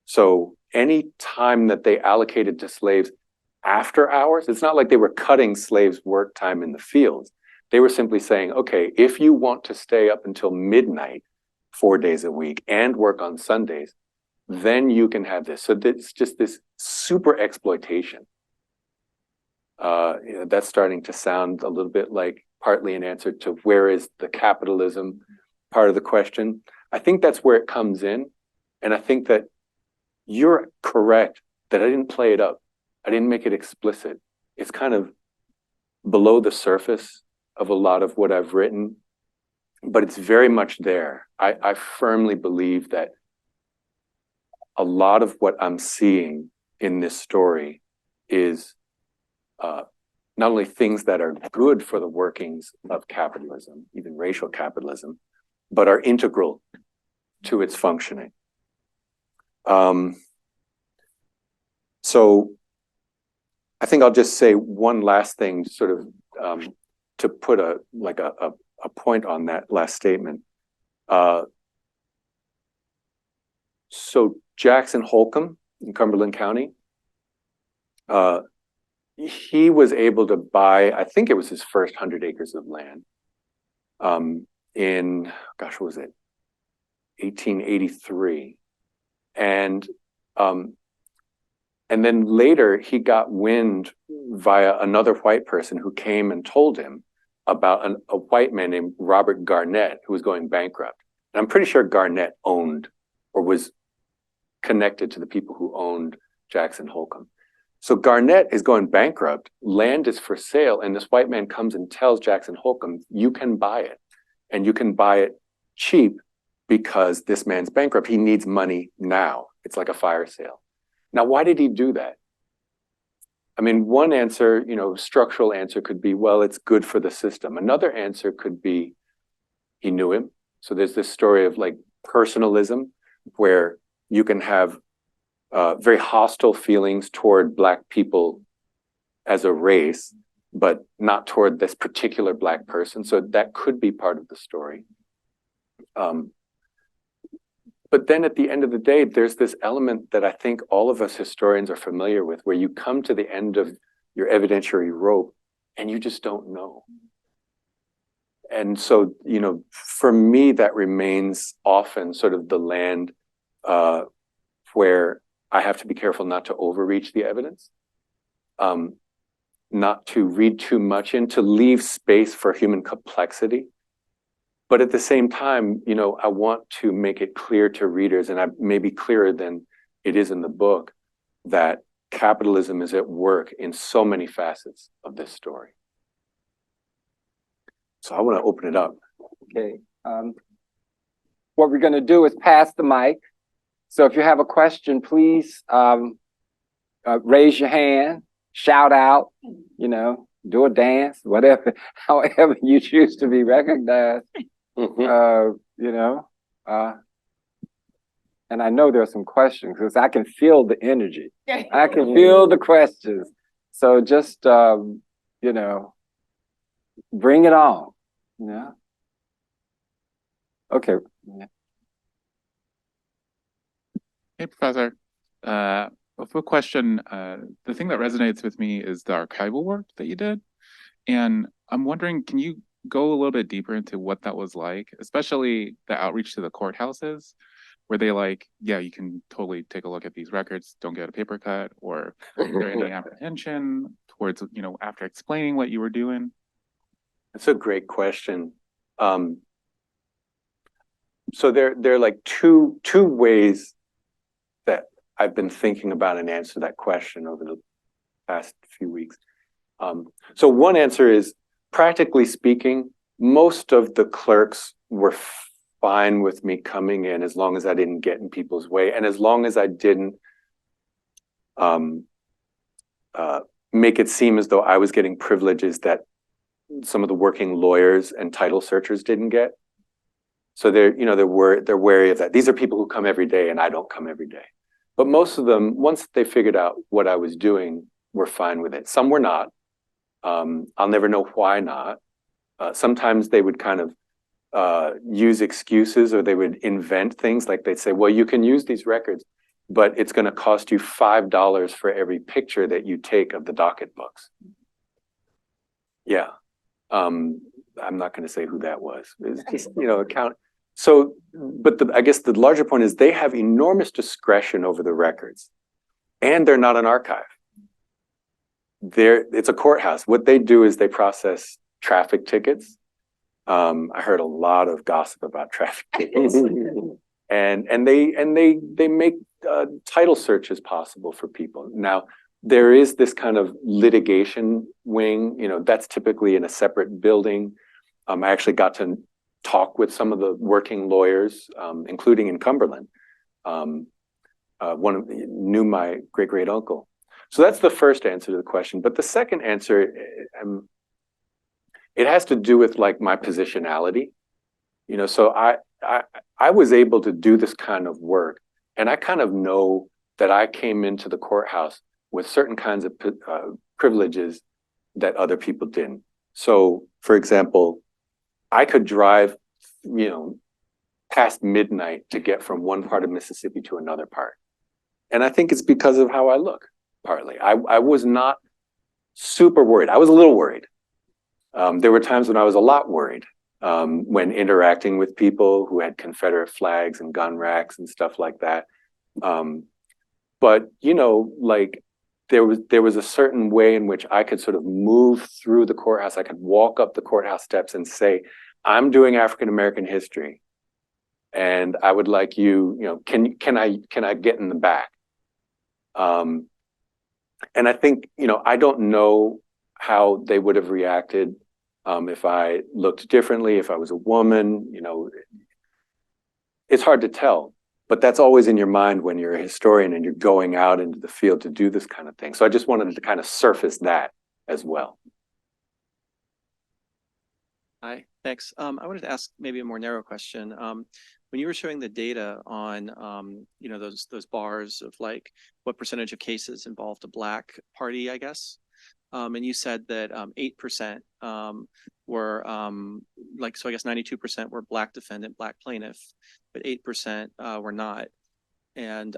So any time that they allocated to slaves after hours, it's not like they were cutting slaves' work time in the fields. They were simply saying, okay, if you want to stay up until midnight 4 days a week and work on Sundays, then you can have this. So it's just this super exploitation. You know, that's starting to sound a little bit like partly an answer to where is the capitalism part of the question. I think that's where it comes in. And I think that you're correct that I didn't play it up. I didn't make it explicit. It's kind of below the surface of a lot of what I've written, but it's very much there. I firmly believe that a lot of what I'm seeing in this story is not only things that are good for the workings of capitalism, even racial capitalism, but are integral to its functioning. So I think I'll just say one last thing, sort of to put a point on that last statement. So Jackson Holcomb in Cumberland County, he was able to buy, I think it was his first 100 acres of land in, gosh, what was it? 1883. And then later he got wind via another white person who came and told him about a white man named Robert Garnett who was going bankrupt. And I'm pretty sure Garnett owned or was connected to the people who owned Jackson Holcomb. So Garnett is going bankrupt, land is for sale, and this white man comes and tells Jackson Holcomb, you can buy it, and you can buy it cheap because this man's bankrupt. He needs money now. It's like a fire sale. Now, why did he do that? I mean, one answer, you know, structural answer could be, well, it's good for the system. Another answer could be he knew him. So there's this story of like personalism where you can have very hostile feelings toward Black people as a race, but not toward this particular Black person. So that could be part of the story. But then at the end of the day, there's this element that I think all of us historians are familiar with, where you come to the end of your evidentiary rope and you just don't know. And so, you know, for me, that remains often sort of the land where I have to be careful not to overreach the evidence, not to read too much in, to leave space for human complexity. But at the same time, you know, I want to make it clear to readers, and I maybe clearer than it is in the book, that capitalism is at work in so many facets of this story. So I want to open it up. Okay. What we're going to do is pass the mic. So if you have a question, please raise your hand, shout out, you know, do a dance, whatever, however you choose to be recognized. You know, and I know there are some questions because I can feel the energy. I can feel the questions. So just, you know, bring it on. Yeah. Okay. Hey, Professor. A question. The thing that resonates with me is the archival work that you did. And I'm wondering, can you go a little bit deeper into what that was like, especially the outreach to the courthouses, where they like, yeah, you can totally take a look at these records, don't get a paper cut, or is there any apprehension towards, you know, after explaining what you were doing? That's a great question. So there are like two ways that I've been thinking about and answer that question over the past few weeks. So one answer is, practically speaking, most of the clerks were fine with me coming in as long as I didn't get in people's way, and as long as I didn't make it seem as though I was getting privileges that some of the working lawyers and title searchers didn't get. So they're wary of that. These are people who come every day and I don't come every day. But most of them, once they figured out what I was doing, were fine with it. Some were not. I'll never know why not. Sometimes they would kind of use excuses, or they would invent things, like they'd say, well, you can use these records, but it's going to cost you $5 for every picture that you take of the docket books. Yeah. I'm not going to say who that was. It's just, you know, account. So, but I guess the larger point is they have enormous discretion over the records, and they're not an archive. It's a courthouse. What they do is they process traffic tickets. I heard a lot of gossip about traffic tickets, and they make title searches possible for people. Now, there is this kind of litigation wing, you know, that's typically in a separate building. I actually got to talk with some of the working lawyers, including in Cumberland. One of them knew my great uncle. So that's the first answer to the question. But the second answer, it has to do with like my positionality. You know, so I was able to do this kind of work, and I kind of know that I came into the courthouse with certain kinds of privileges that other people didn't. So, for example, I could drive, you know, past midnight to get from one part of Mississippi to another part. And I think it's because of how I look, partly. I was not super worried. I was a little worried. There were times when I was a lot worried when interacting with people who had Confederate flags and gun racks and stuff like that. But, you know, like, there was a certain way in which I could sort of move through the courthouse. I could walk up the courthouse steps and say, I'm doing African American history, and I would like you, you know, can I get in the back? And I think, you know, I don't know how they would have reacted if I looked differently, if I was a woman. You know, it's hard to tell. But that's always in your mind when you're a historian and you're going out into the field to do this kind of thing. So I just wanted to kind of surface that as well. Hi, thanks. I wanted to ask maybe a more narrow question. When you were showing the data on, you know, those bars of like what percentage of cases involved a Black party, I guess, And you said that 8% were so I guess 92% were Black defendant, Black plaintiff, but 8% were not. And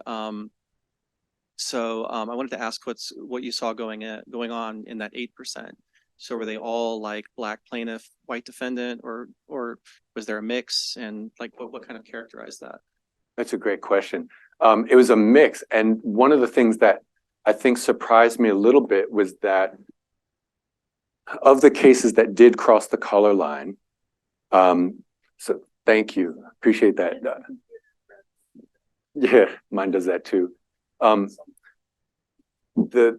so I wanted to ask what you saw going on in that 8%. So were they all like Black plaintiff, white defendant, or was there a mix? And like what kind of characterized that? That's a great question. It was a mix, and one of the things that I think surprised me a little bit was that of the cases that did cross the color line, so thank you, appreciate that. Yeah, mine does that too. Of the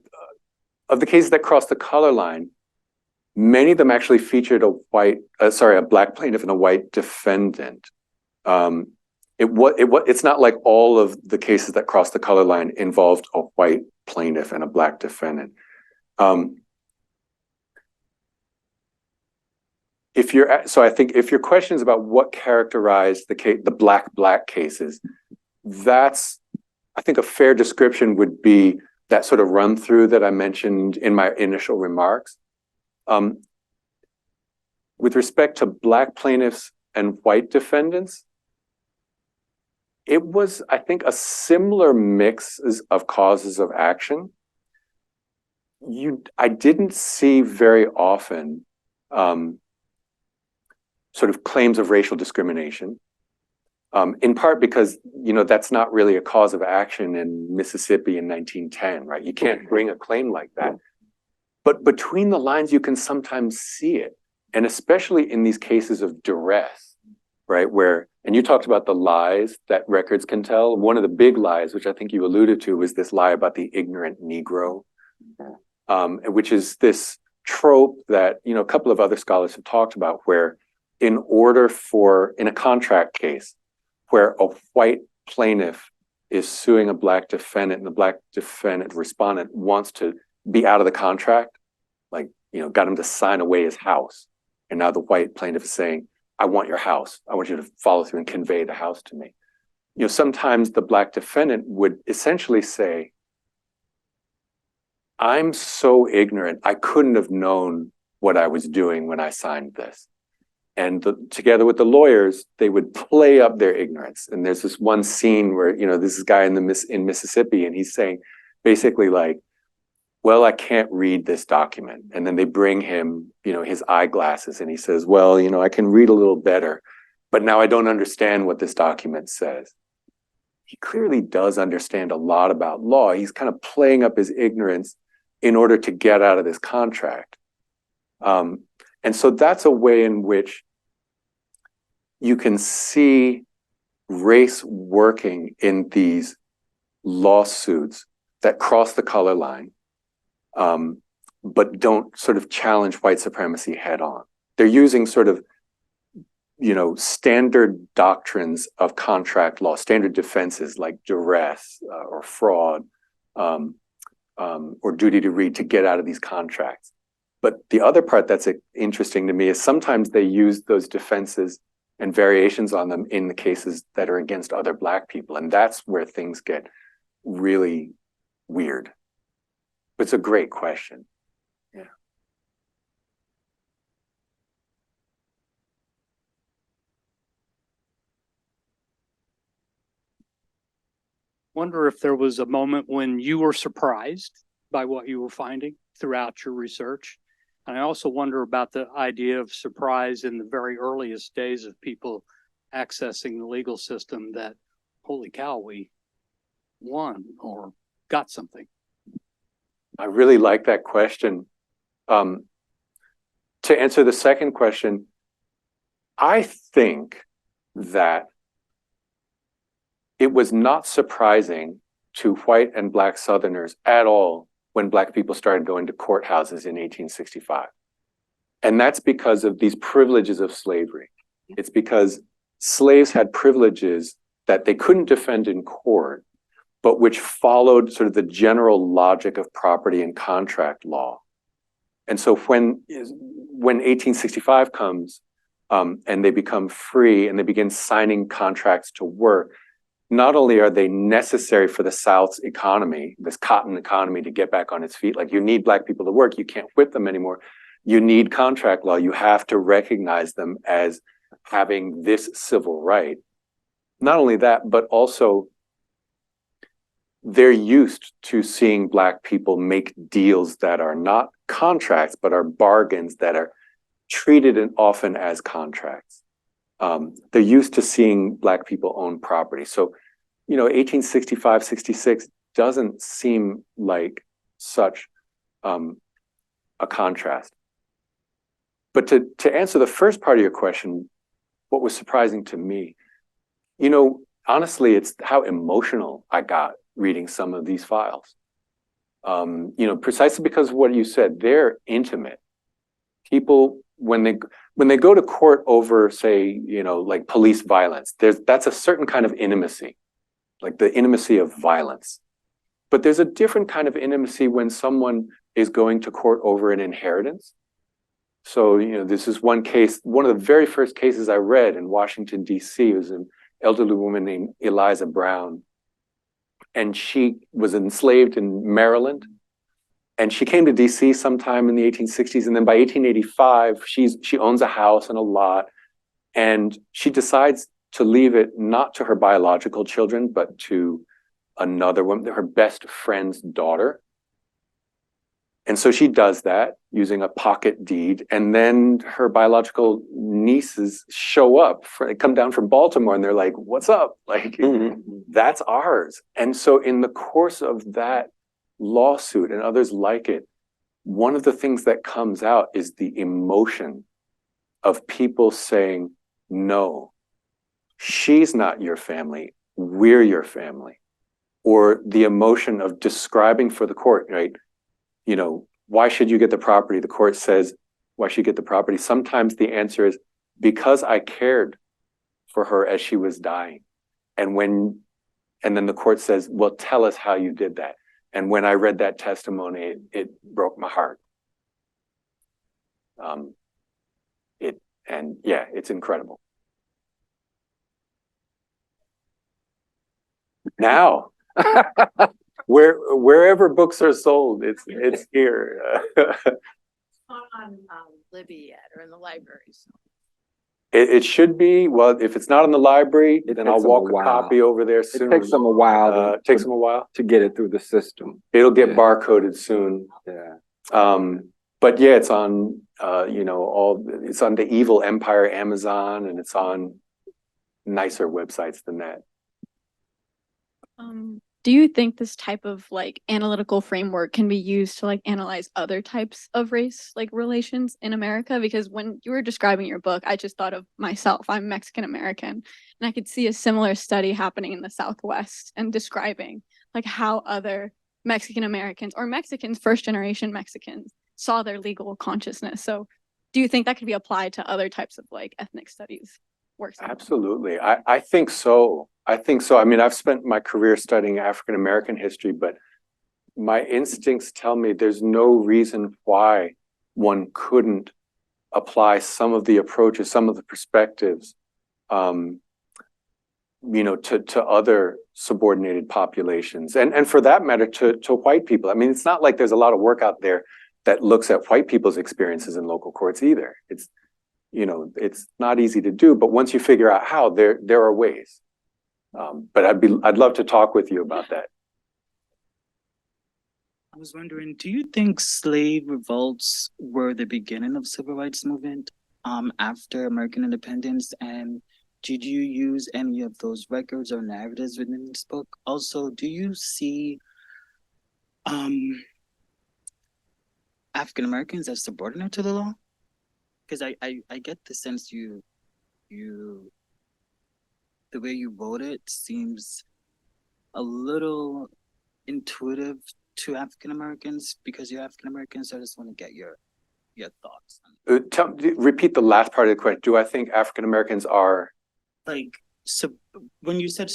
cases that crossed the color line, many of them actually featured a Black plaintiff and a white defendant. It's not like all of the cases that crossed the color line involved a white plaintiff and a Black defendant. So I think if your question is about what characterized the Black cases, that's, I think a fair description would be that sort of run through that I mentioned in my initial remarks. With respect to Black plaintiffs and white defendants, it was, I think, a similar mix of causes of action. I didn't see very often sort of claims of racial discrimination, in part because, that's not really a cause of action in Mississippi in 1910, right? You can't bring a claim like that. But between the lines, you can sometimes see it. And especially in these cases of duress, right? And you talked about the lies that records can tell. One of the big lies, which I think you alluded to, was this lie about the ignorant Negro, which is this trope that, a couple of other scholars have talked about, where in a contract case, where a white plaintiff is suing a Black defendant and the Black defendant respondent wants to be out of the contract, got him to sign away his house. And now the white plaintiff is saying, I want your house. I want you to follow through and convey the house to me. Sometimes the Black defendant would essentially say, I'm so ignorant, I couldn't have known what I was doing when I signed this. And together with the lawyers, they would play up their ignorance. And there's this one scene where, this guy in Mississippi, and he's saying basically well, I can't read this document. And then they bring him, his eyeglasses, and he says, well, I can read a little better, but now I don't understand what this document says. He clearly does understand a lot about law. He's kind of playing up his ignorance in order to get out of this contract. And so that's a way in which you can see race working in these lawsuits that cross the color line, but don't sort of challenge white supremacy head on. They're using sort of, standard doctrines of contract law, standard defenses like duress or fraud or duty to read to get out of these contracts. But the other part that's interesting to me is sometimes they use those defenses and variations on them in the cases that are against other Black people. And that's where things get really weird. But it's a great question. Yeah. Wonder if there was a moment when you were surprised by what you were finding throughout your research. And I also wonder about the idea of surprise in the very earliest days of people accessing the legal system, that, holy cow, we won or got something. I really like that question. To answer the second question, I think that it was not surprising to white and Black Southerners at all when Black people started going to courthouses in 1865. And that's because of these privileges of slavery. It's because slaves had privileges that they couldn't defend in court, but which followed sort of the general logic of property and contract law. And so when 1865 comes and they become free and they begin signing contracts to work, not only are they necessary for the South's economy, this cotton economy, to get back on its feet, like you need Black people to work, you can't whip them anymore. You need contract law. You have to recognize them as having this civil right. Not only that, but also they're used to seeing Black people make deals that are not contracts, but are bargains that are treated often as contracts. They're used to seeing Black people own property. So, 1865, 66 doesn't seem like such a contrast. But to answer the first part of your question, what was surprising to me, honestly, it's how emotional I got reading some of these files. Precisely because of what you said, they're intimate. People, when they go to court over, say, like police violence, that's a certain kind of intimacy, like the intimacy of violence. But there's a different kind of intimacy when someone is going to court over an inheritance. So, this is one case, one of the very first cases I read in Washington, D.C. It was an elderly woman named Eliza Brown. And she was enslaved in Maryland. And she came to DC sometime in the 1860s. And then by 1885, she owns a house and a lot. And she decides to leave it not to her biological children, but to another woman, her best friend's daughter. And so she does that using a pocket deed. And then her biological nieces show up, come down from Baltimore, and they're like, what's up? Like, that's ours. And so in the course of that lawsuit and others like it, one of the things that comes out is the emotion of people saying, no, she's not your family, we're your family. Or the emotion of describing for the court, right? Why should you get the property? The court says, why should you get the property? Sometimes the answer is because I cared for her as she was dying. And then the court says, well, tell us how you did that. And when I read that testimony, it broke my heart. It's incredible. Now, wherever books are sold, it's here. On Libby yet, or in the libraries? It should be. Well, if it's not in the library, then I'll walk a copy over there soon. It takes them a while. Takes them a while to get it through the system. It'll get barcoded soon. Yeah. But yeah, it's on. It's on the Evil Empire Amazon, and it's on nicer websites than that. Do you think this type of analytical framework can be used to analyze other types of race relations in America? Because when you were describing your book, I just thought of myself. I'm Mexican American, and I could see a similar study happening in the Southwest and describing how other Mexican Americans or Mexicans, first generation Mexicans, saw their legal consciousness. So do you think that could be applied to other types of ethnic studies works? Absolutely. I think so. I mean, I've spent my career studying African American history, but my instincts tell me there's no reason why one couldn't apply some of the approaches, some of the perspectives, to other subordinated populations, and for that matter, to white people. I mean, it's not like there's a lot of work out there that looks at white people's experiences in local courts either. It's not easy to do, but once you figure out how, there are ways. But I'd love to talk with you about that. I was wondering, do you think slave revolts were the beginning of civil rights movement after American independence? And did you use any of those records or narratives within this book? Also, do you see African Americans as subordinate to the law? Because I get the sense the way you wrote it seems a little intuitive to African Americans because you're African American. So I just want to get your thoughts. Repeat the last part of the question. Do I think African Americans are when you said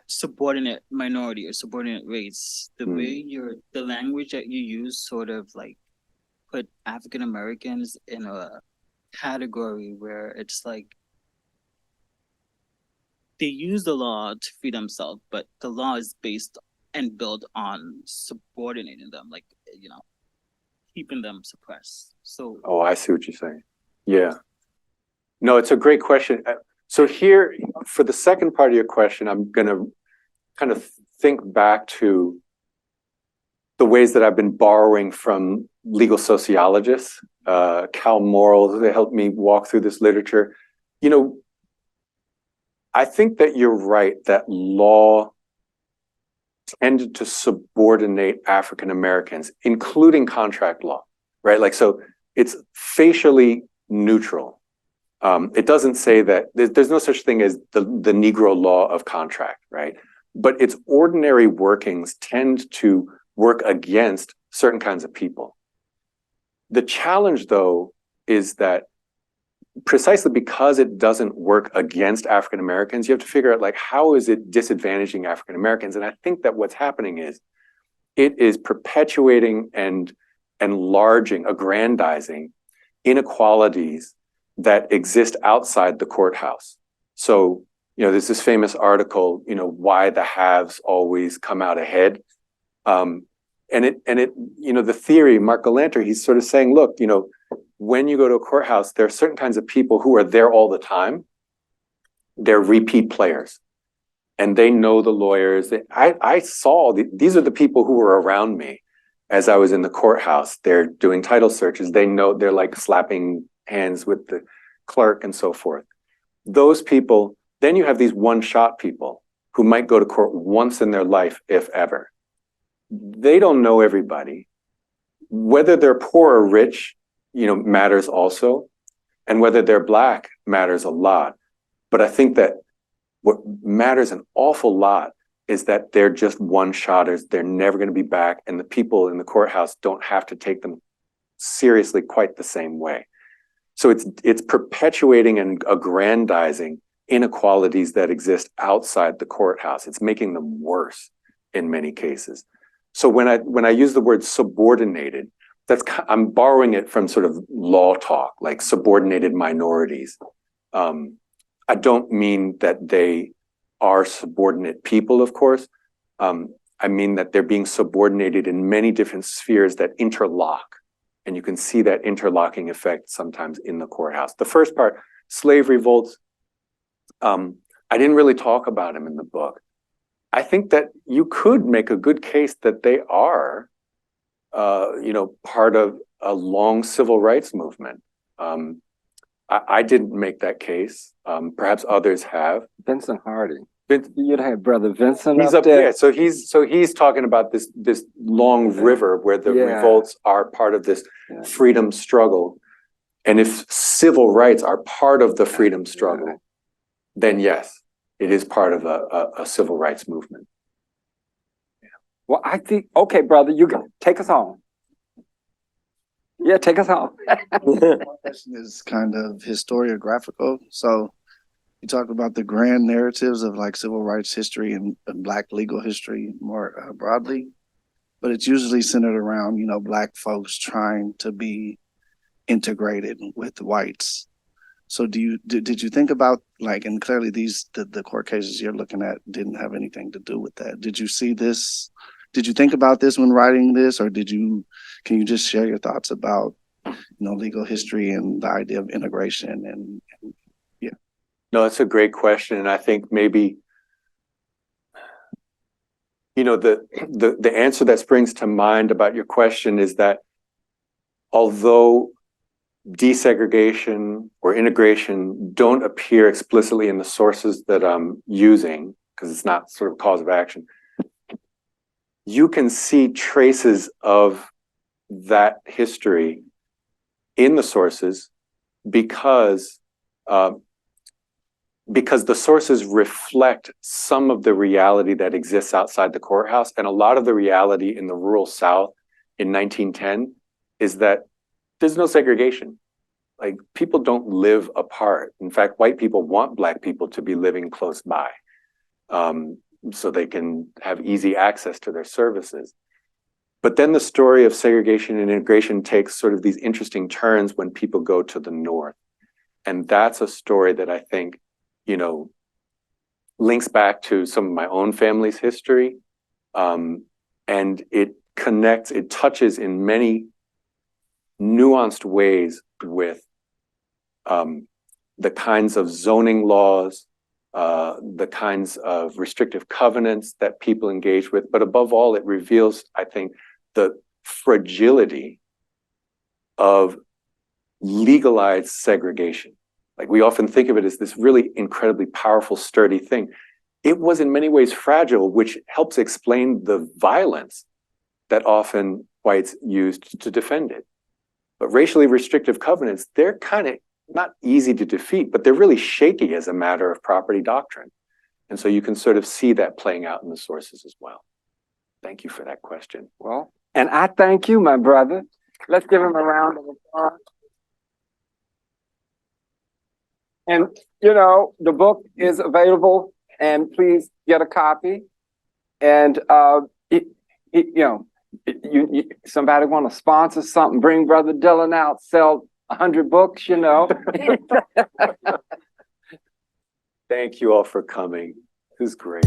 subordinate minority or subordinate race, the way the language that you use sort of put African Americans in a category where it's they use the law to free themselves, but the law is based and built on subordinating them, like, you know, keeping them suppressed. So, Oh, I see what you're saying. Yeah. No, it's a great question. So here, for the second part of your question, I'm going to kind of think back to the ways that I've been borrowing from legal sociologists, Cal Morrell, they helped me walk through this literature. You know, I think that you're right that law tended to subordinate African Americans, including contract law, right? Like, so it's facially neutral. It doesn't say that there's no such thing as the Negro law of contract, right? But its ordinary workings tend to work against certain kinds of people. The challenge, though, is that precisely because it doesn't work against African Americans, you have to figure out, like, how is it disadvantaging African Americans? And I think that what's happening is it is perpetuating and enlarging, aggrandizing inequalities that exist outside the courthouse. So, you know, there's this famous article, you know, why the haves always come out ahead. And it, you know, the theory, Mark Galanter, he's sort of saying, look, you know, when you go to a courthouse, there are certain kinds of people who are there all the time. They're repeat players and they know the lawyers. I saw, these are the people who were around me as I was in the courthouse. They're doing title searches. They know, they're like slapping hands with the clerk and so forth. Those people, then you have these one-shot people who might go to court once in their life, if ever. They don't know everybody. Whether they're poor or rich, you know, matters also. And whether they're Black matters a lot. But I think that what matters an awful lot is that they're just one-shotters. They're never going to be back. And the people in the courthouse don't have to take them seriously quite the same way. So it's perpetuating and aggrandizing inequalities that exist outside the courthouse. It's making them worse in many cases. So when I use the word subordinated, I'm borrowing it from sort of law talk, like subordinated minorities. I don't mean that they are subordinate people, of course. I mean that they're being subordinated in many different spheres that interlock. And you can see that interlocking effect sometimes in the courthouse. The first part, slave revolts, I didn't really talk about them in the book. I think that you could make a good case that they are, you know, part of a long civil rights movement. I didn't make that case. Perhaps others have. Vincent Harding. You'd have Brother Vincent He's up there. So he's talking about this long river where the revolts are part of this freedom struggle. And if civil rights are part of the freedom struggle, then yes, it is part of a civil rights movement. Well, I think, okay, brother, you go. Take us home. Yeah, take us home. My question is kind of historiographical. So you talk about the grand narratives of like civil rights history and Black legal history more broadly, but it's usually centered around, you know, Black folks trying to be integrated with whites. So did you think about, like, and clearly the court cases you're looking at didn't have anything to do with that. Did you see this? Did you think about this when writing this, or can you just share your thoughts about, you know, legal history and the idea of integration and yeah. No, that's a great question. And I think maybe, you know, the answer that springs to mind about your question is that although desegregation or integration don't appear explicitly in the sources that I'm using, because it's not sort of cause of action, you can see traces of that history in the sources because the sources reflect some of the reality that exists outside the courthouse. And a lot of the reality in the rural South in 1910 is that there's no segregation. Like, people don't live apart. In fact, white people want Black people to be living close by so they can have easy access to their services. But then the story of segregation and integration takes sort of these interesting turns when people go to the North. And that's a story that I think, you know, links back to some of my own family's history. And it connects, it touches in many nuanced ways with the kinds of zoning laws, the kinds of restrictive covenants that people engage with. But above all, it reveals, I think, the fragility of legalized segregation. Like, we often think of it as this really incredibly powerful, sturdy thing. It was in many ways fragile, which helps explain the violence that often whites used to defend it. But racially restrictive covenants, they're kind of not easy to defeat, but they're really shaky as a matter of property doctrine. And so you can sort of see that playing out in the sources as well. Thank you for that question. Well, and I thank you, my brother. Let's give him a round of applause. And, you know, the book is available, and please get a copy. And, somebody want to sponsor something, bring Brother Dylan out, sell 100 books, you know. Thank you all for coming. This is great.